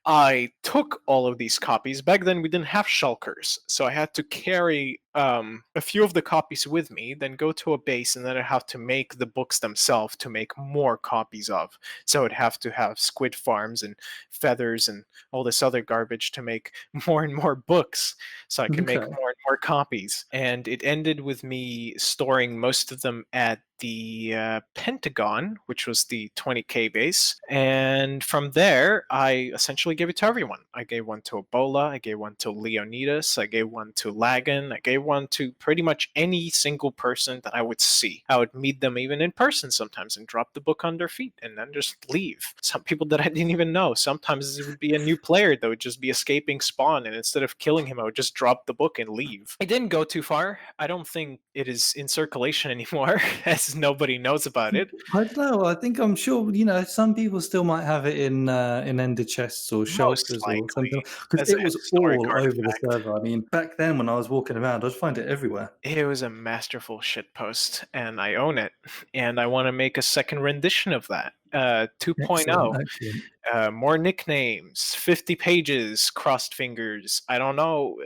I took all of these copies. Back then, we didn't have shulkers, so I had to carry a few of the copies with me, then go to a base, and then I have to make the books themselves to make more copies of. So I'd have to have squid farms and feathers and all this other garbage to make more and more books, so I can make Okay. more and more copies. And it ended with me storing most of them at the Pentagon, which was the 20K base. And from there, I essentially gave it to everyone. I gave one to Ebola, I gave one to Leonidas, I gave one to Lagan, I gave one to pretty much any single person that I would see. I would meet them even in person sometimes and drop the book on their feet and then just leave. Some people that I didn't even know. Sometimes it would be a new player that would just be escaping spawn, and instead of killing him, I would just drop the book and leave. I didn't go too far. I don't think it is in circulation anymore, as nobody knows about it. I don't know. I'm sure some people still might have it in ender chests or Most shulkers or likely something because as a it was historic all over the artifact. server. I mean, back then when I was walking around, I'd find it everywhere. It was a masterful shitpost, and I own it. And I want to make a second rendition of that. 2.0. Excellent, excellent. More nicknames, 50 pages, crossed fingers. I don't know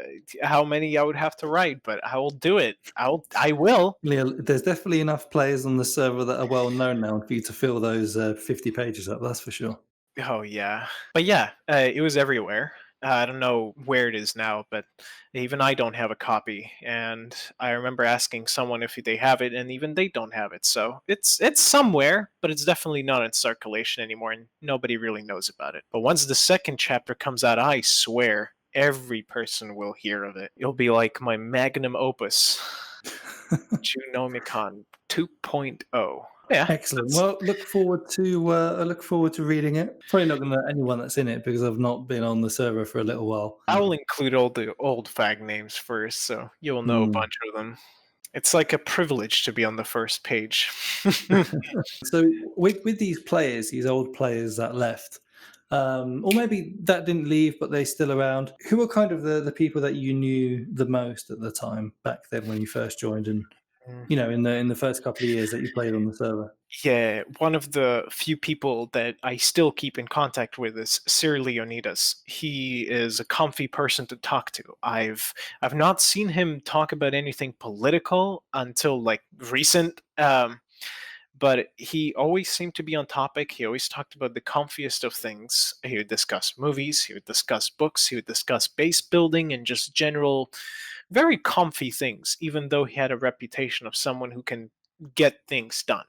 how many I would have to write, but I will do it. I will. Yeah, there's definitely enough players on the server that are well known now for you to fill those 50 pages up. That's for sure. Oh yeah, but yeah, it was everywhere. I don't know where it is now, but even I don't have a copy. And I remember asking someone if they have it, and even they don't have it. So it's somewhere, but it's definitely not in circulation anymore, and nobody really knows about it. But once the second chapter comes out, I swear every person will hear of it. It'll be like my magnum opus, Jewnomicon 2.0. Yeah, Excellent. that's Well, I look forward to reading it. Probably not going to let anyone that's in it because I've not been on the server for a little while. I will include all the old fag names first, so you'll know a Hmm. bunch of them. It's like a privilege to be on the first page. So with these players, these old players that left, or maybe that didn't leave, but they're still around. Who are kind of the people that you knew the most at the time back then when you first joined, and Mm. in the first couple of years that you played on the server? Yeah, one of the few people that I still keep in contact with is Sir Leonidas. He is a comfy person to talk to. I've not seen him talk about anything political until like recent. But he always seemed to be on topic. He always talked about the comfiest of things. He would discuss movies, he would discuss books, he would discuss base building and just general, very comfy things, even though he had a reputation of someone who can get things done.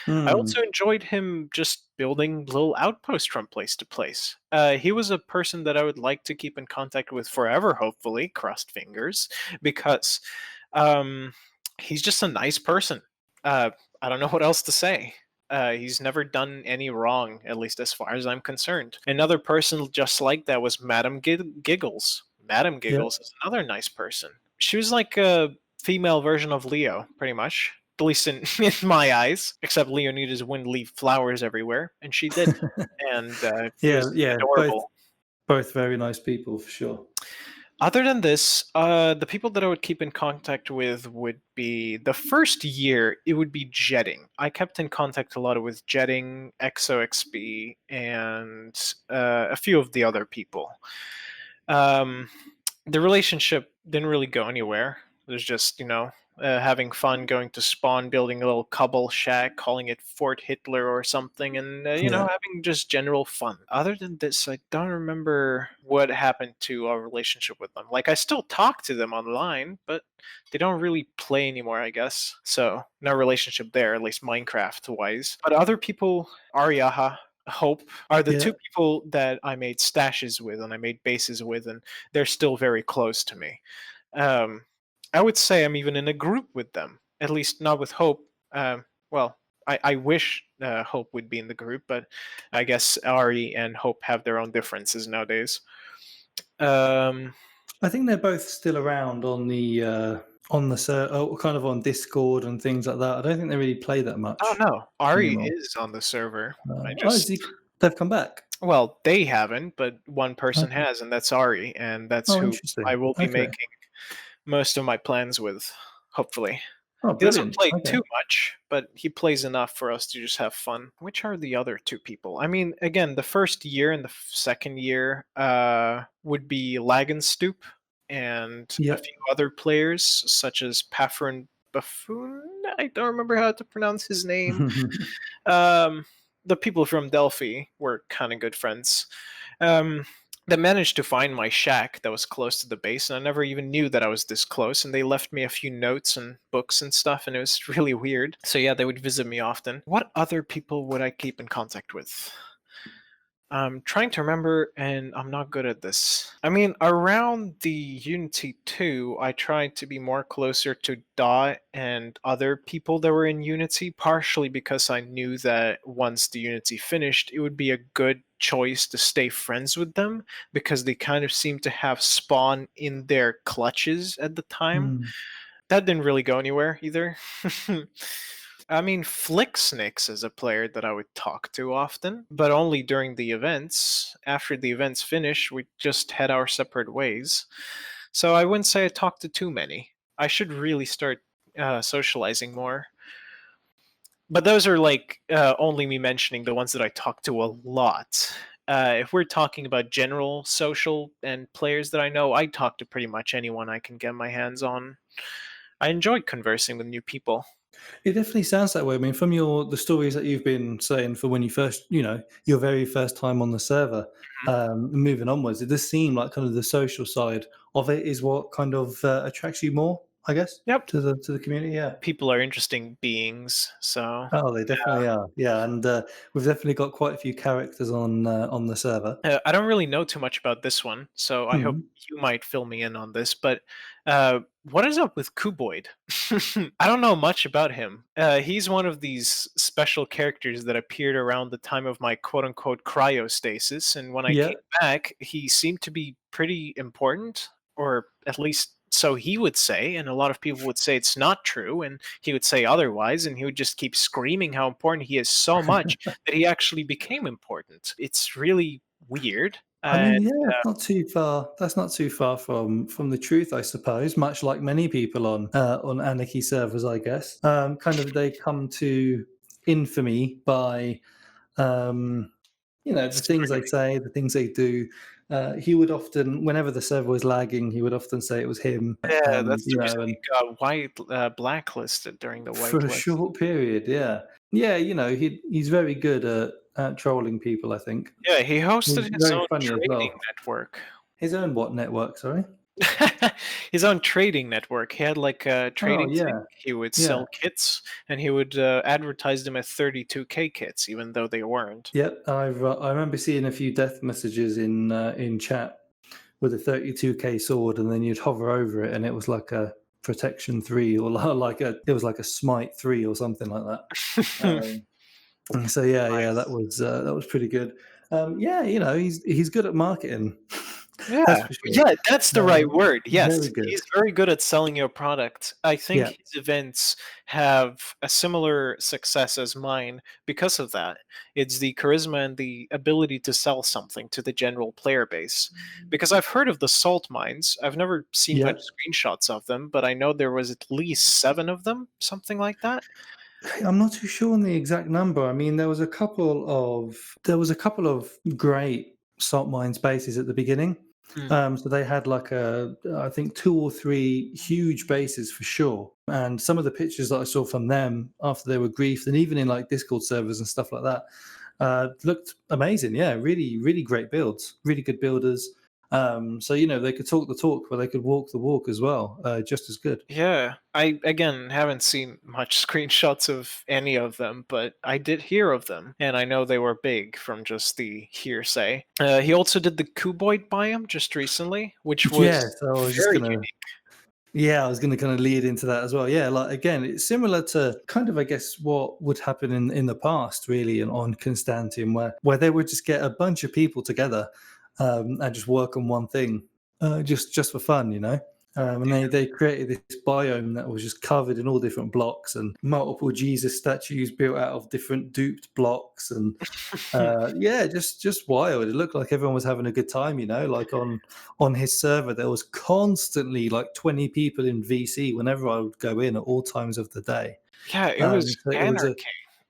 I Hmm. also enjoyed him just building little outposts from place to place. He was a person that I would like to keep in contact with forever, hopefully, crossed fingers, because um, he's just a nice person. Uh, I don't know what else to say. He's never done any wrong, at least as far as I'm concerned. Another person just like that was Madame Giggles. Madame Yeah. Giggles is another nice person. She was like a female version of Leo, pretty much. At least in, in my eyes. Except Leonidas wouldn't leave flowers everywhere, and she did. And it Yeah, was yeah. Both adorable. both very nice people for sure. Other than this, the people that I would keep in contact with would be the first year, it would be Jetting. I kept in contact a lot with Jetting, XOXB, and a few of the other people. Um, the relationship didn't really go anywhere. It was just, having fun, going to spawn, building a little cobble shack, calling it Fort Hitler or something, and, Yeah. having just general fun. Other than this, I don't remember what happened to our relationship with them. Like, I still talk to them online, but they don't really play anymore, I guess. So, no relationship there, at least Minecraft wise. But other people, Ariaha, Hope, are the Yeah. two people that I made stashes with and I made bases with, and they're still very close to me. Um, I would say I'm even in a group with them, at least not with Hope. Well, I wish Hope would be in the group, but I guess Ari and Hope have their own differences nowadays. Um, I think they're both still around on the kind of on Discord and things like that. I don't think they really play that oh much no, Ari anymore. is on the server. I Oh, just they've come back. well, they haven't, but one person Okay. has, and that's Ari, and that's Oh, who I interesting. will be Okay. making most of my plans with, hopefully. Oh, He doesn't brilliant. play Okay. too much, but he plays enough for us to just have fun. Which are the other two people? I mean, again, the first year and the second year would be Lagenstoop and a Yep. few other players, such as Paffer Buffoon. I don't remember how to pronounce his name. Um, the people from Delphi were kind of good friends. Um, they managed to find my shack that was close to the base, and I never even knew that I was this close. And they left me a few notes and books and stuff, and it was really weird. So yeah, they would visit me often. What other people would I keep in contact with? I'm trying to remember, and I'm not good at this. I mean, around the Unity 2, I tried to be more closer to Dot and other people that were in Unity, partially because I knew that once the Unity finished, it would be a good choice to stay friends with them, because they kind of seemed to have Spawn in their clutches at the time. Mm. That didn't really go anywhere either. I mean, Flicksnicks is a player that I would talk to often, but only during the events. After the events finish, we just head our separate ways. So I wouldn't say I talk to too many. I should really start socializing more. But those are like only me mentioning the ones that I talk to a lot. If we're talking about general social and players that I know, I talk to pretty much anyone I can get my hands on. I enjoy conversing with new people. It definitely sounds that way. I mean, from the stories that you've been saying for when you first, your very first time on the server, moving onwards, it does seem like kind of the social side of it is what kind of attracts you more, I guess, Yep. to the community. Yeah. People are interesting beings, so Oh, they definitely are. Yeah, and we've definitely got quite a few characters on the server. I don't really know too much about this one, so I hope Hmm. you might fill me in on this. But what is up with CuBoyd? I don't know much about him. He's one of these special characters that appeared around the time of my quote-unquote cryostasis, and when I Yeah. came back, he seemed to be pretty important, or at least so he would say, and a lot of people would say it's not true, and he would say otherwise, and he would just keep screaming how important he is so much that he actually became important. It's really weird. I mean, yeah, it's not too far. That's not too far from the truth, I suppose. Much like many people on Anarchy servers, I guess. Kind of they come to infamy by um, the things they Screaming. say, the things they do. He would often, whenever the server was lagging, he would often say it was him, Yeah, and that's the reason and he got blacklisted during the for a whitelist. short period, yeah, yeah, he's very good at trolling people. I think Yeah, he he's hosted his very own funny as trading well. network. His own what network? Sorry. His own trading network. He had like a Oh trading thing. yeah, He would yeah. sell kits, and he would advertise them as 32K kits, even though they weren't. Yep, I remember seeing a few death messages in chat with a 32K sword, and then you'd hover over it, and it was like a protection 3 or it was like a smite 3 or something like that. So yeah, Nice. that was pretty good. Yeah, he's good at marketing. That's Yeah, for sure. yeah, that's the right word. Very Yes, good. he's very good at selling your product. I think Yeah, his events have a similar success as mine because of that. It's the charisma and the ability to sell something to the general player base. Because I've heard of the salt mines. I've never seen yeah. much screenshots of them, but I know there was at least 7 of them, something like that. I'm not too sure on the exact number. I mean, there was a couple of great salt mine bases at the beginning. Mm. So they had like I think 2 or 3 huge bases for sure. And some of the pictures that I saw from them after they were griefed, and even in like Discord servers and stuff like that, looked amazing. Yeah, really, really great builds, really good builders. So they could talk the talk, but they could walk the walk as well, just as good. Yeah, I again haven't seen much screenshots of any of them, but I did hear of them, and I know they were big from just the hearsay. He also did the CuBoyd biome just recently, which Yeah, was so I was just very gonna unique. Yeah, I was going to kind of lead into that as well. Yeah, like again, it's similar to kind of, I guess, what would happen in the past, really, on Constantium, where they would just get a bunch of people together and just work on one thing, just for fun, And they created this biome that was just covered in all different blocks and multiple Jesus statues built out of different duped blocks. And yeah, just wild. It looked like everyone was having a good time, like on his server there was constantly like 20 people in VC whenever I would go in at all times of the day. Yeah, it was So it was anarchy.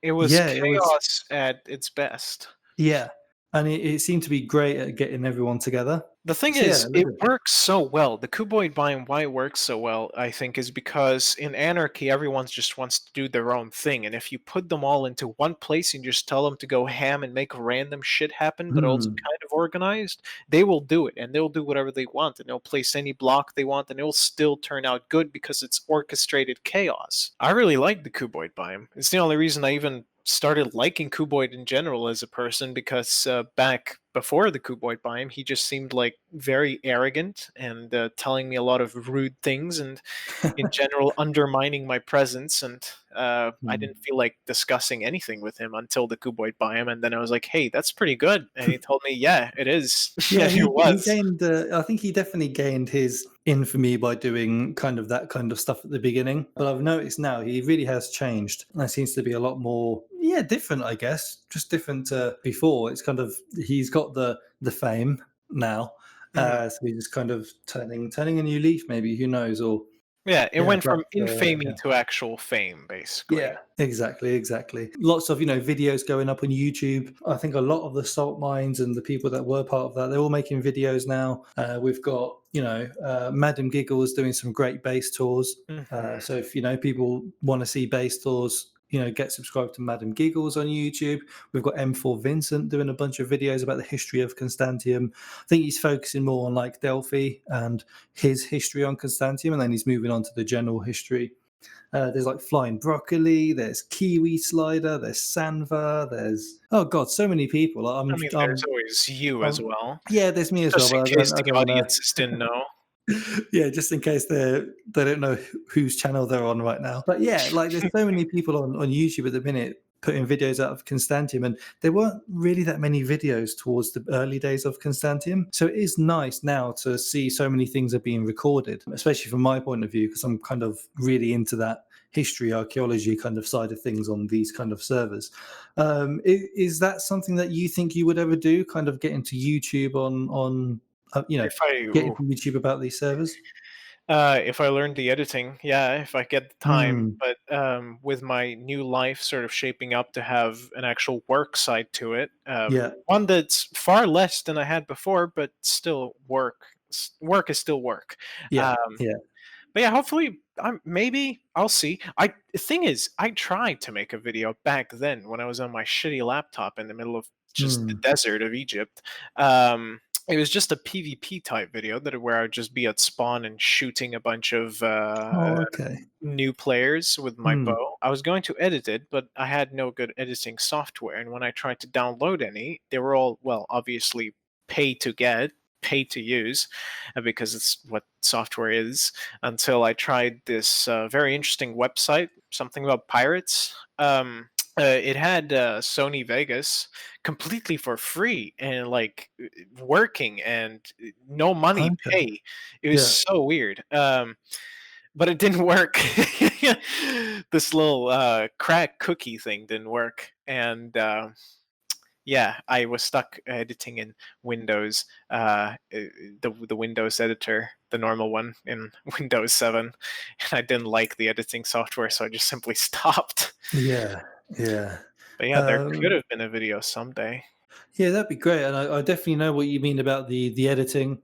It was yeah, it was chaos at its best. yeah, and it seemed to be great at getting everyone together. The thing So yeah, is, it works so well. The Cuboid biome, why it works so well, I think, is because in Anarchy, everyone just wants to do their own thing. And if you put them all into one place and just tell them to go ham and make random shit happen, but also Hmm. kind of organized, they will do it. And they'll do whatever they want. And they'll place any block they want. And it will still turn out good because it's orchestrated chaos. I really like the Cuboid biome. It's the only reason I even started liking Cuboid in general as a person because back before the Cuboid biome, he just seemed like very arrogant and telling me a lot of rude things and in general undermining my presence. And I Hmm. didn't feel like discussing anything with him until the Cuboid biome. And then I was like, hey, that's pretty good. And he told me, yeah, it is. Yeah, And it he was. gained. I think he definitely gained his infamy by doing kind of that kind of stuff at the beginning. But I've noticed now he really has changed. There seems to be a lot more, yeah, different. I guess just different to before. It's kind of he's got the fame now, Mhm. so he's just kind of turning a new leaf. Maybe who knows? Or Yeah, it yeah, went from infamy to actual fame, basically. yeah, exactly. Lots of videos going up on YouTube. I think a lot of the salt mines and the people that were part of that, they're all making videos now. We've got Madam Giggles doing some great base tours. Hmm. So if people want to see base tours, get subscribed to Madam Giggles on YouTube. We've got M4 Vincent doing a bunch of videos about the history of Constantium. I think he's focusing more on like Delphi and his history on Constantium, and then he's moving on to the general history. There's like Flying Broccoli, there's Kiwi Slider, there's Sanva, there's oh god, so many people. I mean, there's always you as well, Yeah, there's me as well, just in but case I the don't want to. audiences didn't know. Yeah, just in case they don't know whose channel they're on right now. But yeah, like there's so many people on YouTube at the minute putting videos out of Constantium, and there weren't really that many videos towards the early days of Constantium. So it is nice now to see so many things are being recorded, especially from my point of view, because I'm kind of really into that history archaeology kind of side of things on these kind of servers. Is that something that you think you would ever do, kind of get into YouTube on uh, you know If I get ooh, into YouTube about these servers? if I learned the editing, yeah, if I get the time. Hmm. But with my new life sort of shaping up to have an actual work side to it, Yeah. one that's far less than I had before, but still work. Work is still work. Yeah. Um, Yeah. But yeah, hopefully, maybe I'll see. The thing is, I tried to make a video back then when I was on my shitty laptop in the middle of just the Hmm. desert of Egypt. It was just a PvP type video where I would just be at spawn and shooting a bunch of Oh, okay. new players with my Hmm. bow. I was going to edit it, but I had no good editing software, and when I tried to download any, they were all, well, obviously pay to get, pay to use, because it's what software is. Until I tried this very interesting website, something about pirates. It had Sony Vegas completely for free and like working and no money Okay. pay. It was Yeah. so weird. But it didn't work. This little crack cookie thing didn't work, and yeah, I was stuck editing in Windows, the Windows editor, the normal one in Windows 7, and I didn't like the editing software, so I just simply stopped. Yeah. Yeah. But yeah, there could Um, have been a video someday. yeah, that'd be great. And I definitely know what you mean about the editing.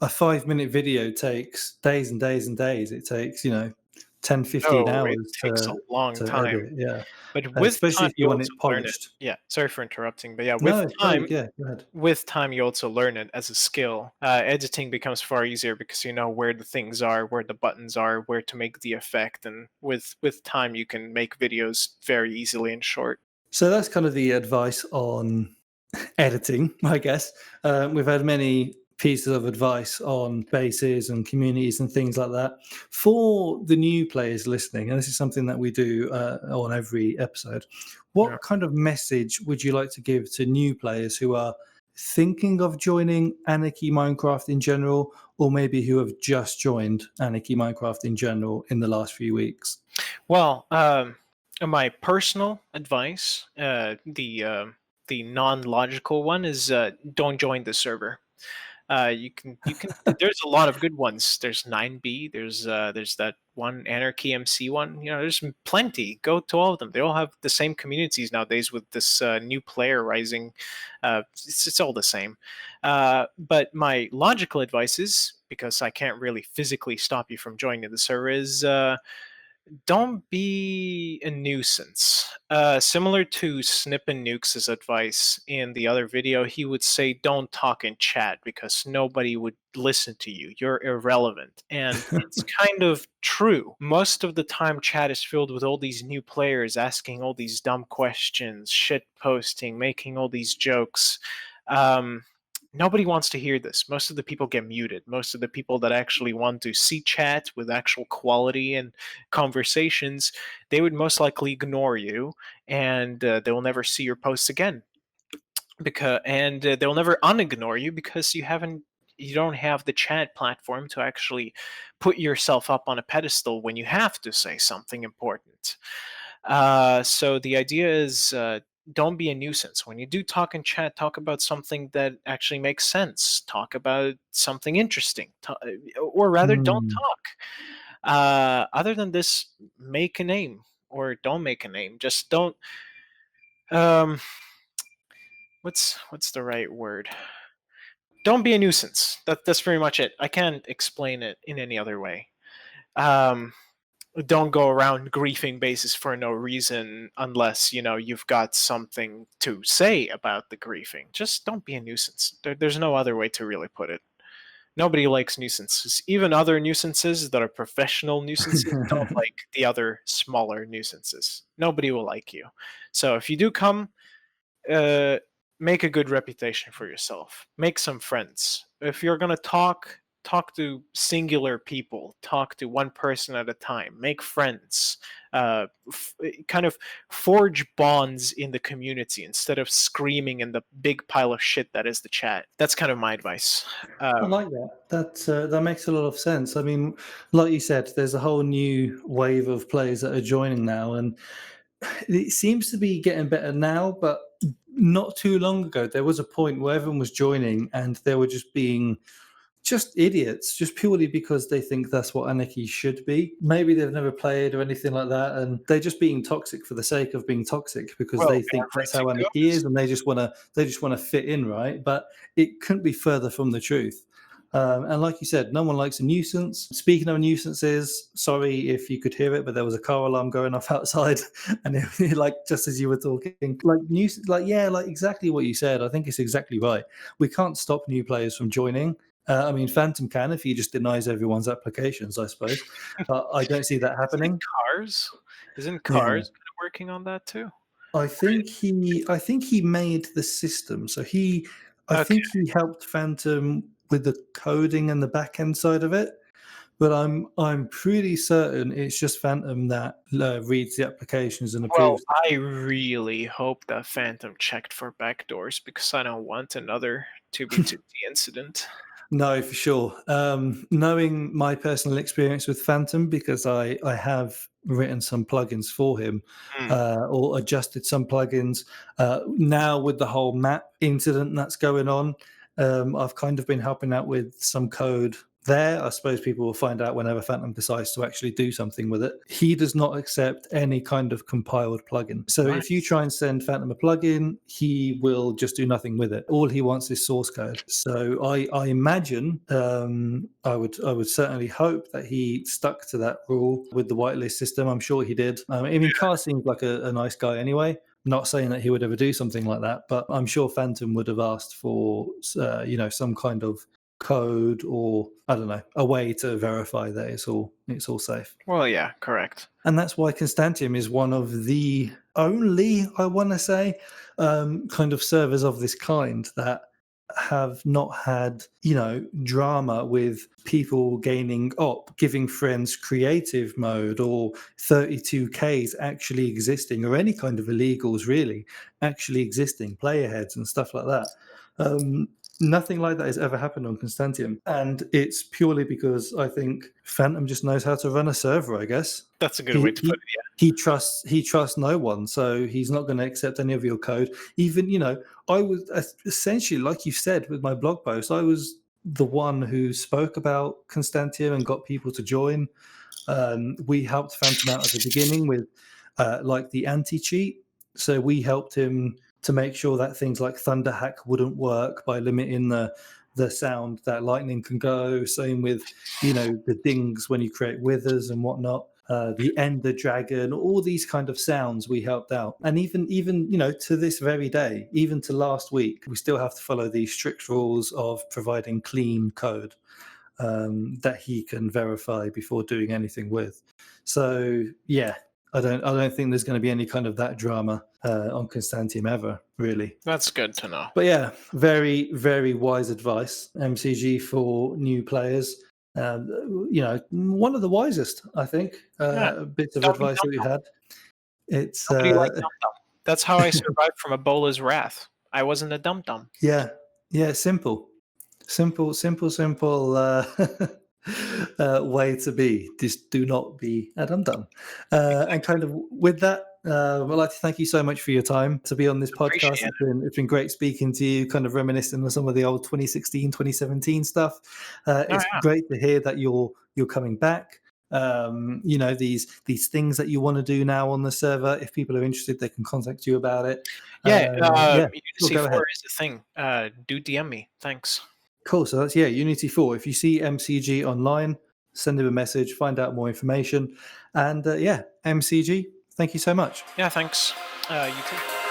A 5 minute video takes days and days and days. It takes 10, 15 Oh, it hours takes a long to time. edit. Yeah, But with especially time, if you you want also it learn it. polished. Yeah, sorry for interrupting, but yeah, No, it's very yeah. Go ahead. with time, you also learn it as a skill. Editing becomes far easier because you know where the things are, where the buttons are, where to make the effect, and with time, you can make videos very easily and short. So that's kind of the advice on editing, I guess. We've had many pieces of advice on bases and communities and things like that. For the new players listening, and this is something that we do on every episode, Yeah. what kind of message would you like to give to new players who are thinking of joining Anarchy Minecraft in general, or maybe who have just joined Anarchy Minecraft in general in the last few weeks? Well, my personal advice, the non-logical one, is don't join the server. You can. There's a lot of good ones. There's 9B. There's that one Anarchy MC one. There's plenty. Go to all of them. They all have the same communities nowadays with this new player rising. It's all the same. But my logical advice is, because I can't really physically stop you from joining the server, is don't be a nuisance. Similar to Snip and Nukes' advice in the other video, he would say don't talk in chat because nobody would listen to you. You're irrelevant. And it's kind of true. Most of the time, chat is filled with all these new players asking all these dumb questions, shit posting, making all these jokes. Nobody wants to hear this. Most of the people get muted. Most of the people that actually want to see chat with actual quality and conversations, they would most likely ignore you, and they will never see your posts again. They'll never unignore you because you don't have the chat platform to actually put yourself up on a pedestal when you have to say something important. So the idea is, don't be a nuisance. When you do talk in chat, talk about something that actually makes sense. Talk about something interesting, or rather, don't Hmm. talk. Other than this, make a name or don't make a name. Just don't. Um, what's the right word? Don't be a nuisance. That's pretty much it. I can't explain it in any other way. Um, don't go around griefing bases for no reason unless you've got something to say about the griefing. Just don't be a nuisance. There's no other way to really put it. Nobody likes nuisances. Even other nuisances that are professional nuisances don't like the other smaller nuisances. Nobody will like you. So if you do come, uh, make a good reputation for yourself. Make some friends. If you're gonna talk to singular people. Talk to one person at a time. Make friends. Kind of forge bonds in the community instead of screaming in the big pile of shit that is the chat. That's kind of my advice. I like that. That makes a lot of sense. I mean, like you said, there's a whole new wave of players that are joining now, and it seems to be getting better now. But not too long ago, there was a point where everyone was joining, and they were just being just idiots, just purely because they think that's what anarchy should be. Maybe they've never played or anything like that, and they're just being toxic for the sake of being toxic because Well, they think that's everything how anarchy goes. is, and they just want to fit in, right? But it couldn't be further from the truth. And like you said, no one likes a nuisance. Speaking of nuisances, sorry if you could hear it, but there was a car alarm going off outside, and like just as you were talking, like nuisance, like yeah, like exactly what you said. I think it's exactly right. We can't stop new players from joining. I mean, Phantom can if he just denies everyone's applications, I suppose. But I don't see that Isn't happening. Cars? Isn't Yeah, Cars kind of working on that too? I think he made the system. I Okay. think he helped Phantom with the coding and the back end side of it. But I'm pretty certain it's just Phantom that reads the applications and Well, approves. I really hope that Phantom checked for backdoors because I don't want another 2B2T incident. No, for sure. Knowing my personal experience with Phantom, because I have written some plugins for him Hmm. or adjusted some plugins. Now with the whole map incident that's going on, I've kind of been helping out with some code there. I suppose people will find out whenever Phantom decides to actually do something with it. He does not accept any kind of compiled plugin. So if you Nice. try and send Phantom a plugin, he will just do nothing with it. All he wants is source code. So I imagine I would certainly hope that he stuck to that rule with the whitelist system. I'm sure he did. I mean, Carr seems like a nice guy anyway. Not saying that he would ever do something like that, but I'm sure Phantom would have asked for some kind of code or I don't know a way to verify that it's all safe. Well, yeah, correct. And that's why Constantium is one of the only, I want to say, kind of servers of this kind that have not had, drama with people gaining op, giving friends creative mode or 32Ks actually existing or any kind of illegals really actually existing, player heads and stuff like that. Nothing like that has ever happened on Constantium, and it's purely because I think Phantom just knows how to run a server. I guess That's a good way to put it. Yeah. he trusts no one, so he's not going to accept any of your code. Even I was essentially, like you said with my blog post, I was the one who spoke about Constantium and got people to join. We helped Phantom out at the beginning with like the anti-cheat, so we helped him to make sure that things like Thunderhack wouldn't work by limiting the sound that lightning can go. Same with the dings when you create withers and whatnot. The Ender Dragon, all these kind of sounds we helped out, and even to this very day, even to last week, we still have to follow these strict rules of providing clean code that he can verify before doing anything with. So yeah, I don't think there's going to be any kind of that drama on Constantium ever, really. That's good to know. But yeah, very, very wise advice, MCG, for new players. One of the wisest, I think, bits of advice that we had. It's that's how I survived from Ebola's wrath. I wasn't a dum-dum. Yeah, simple way to be. Just do not be a dum-dum. And kind of with that, I'd like to thank you so much for your time to be on this podcast. It's been great speaking to you, kind of reminiscing on some of the old 2016, 2017 stuff. It's great to hear that you're coming back. These things that you want to do now on the server. If people are interested, they can contact you about it. Unity 4 is the thing. Do DM me. Thanks. Cool. So that's Unity 4. If you see MCG online, send him a message, find out more information. And MCG, thank you so much. Yeah, thanks. You too.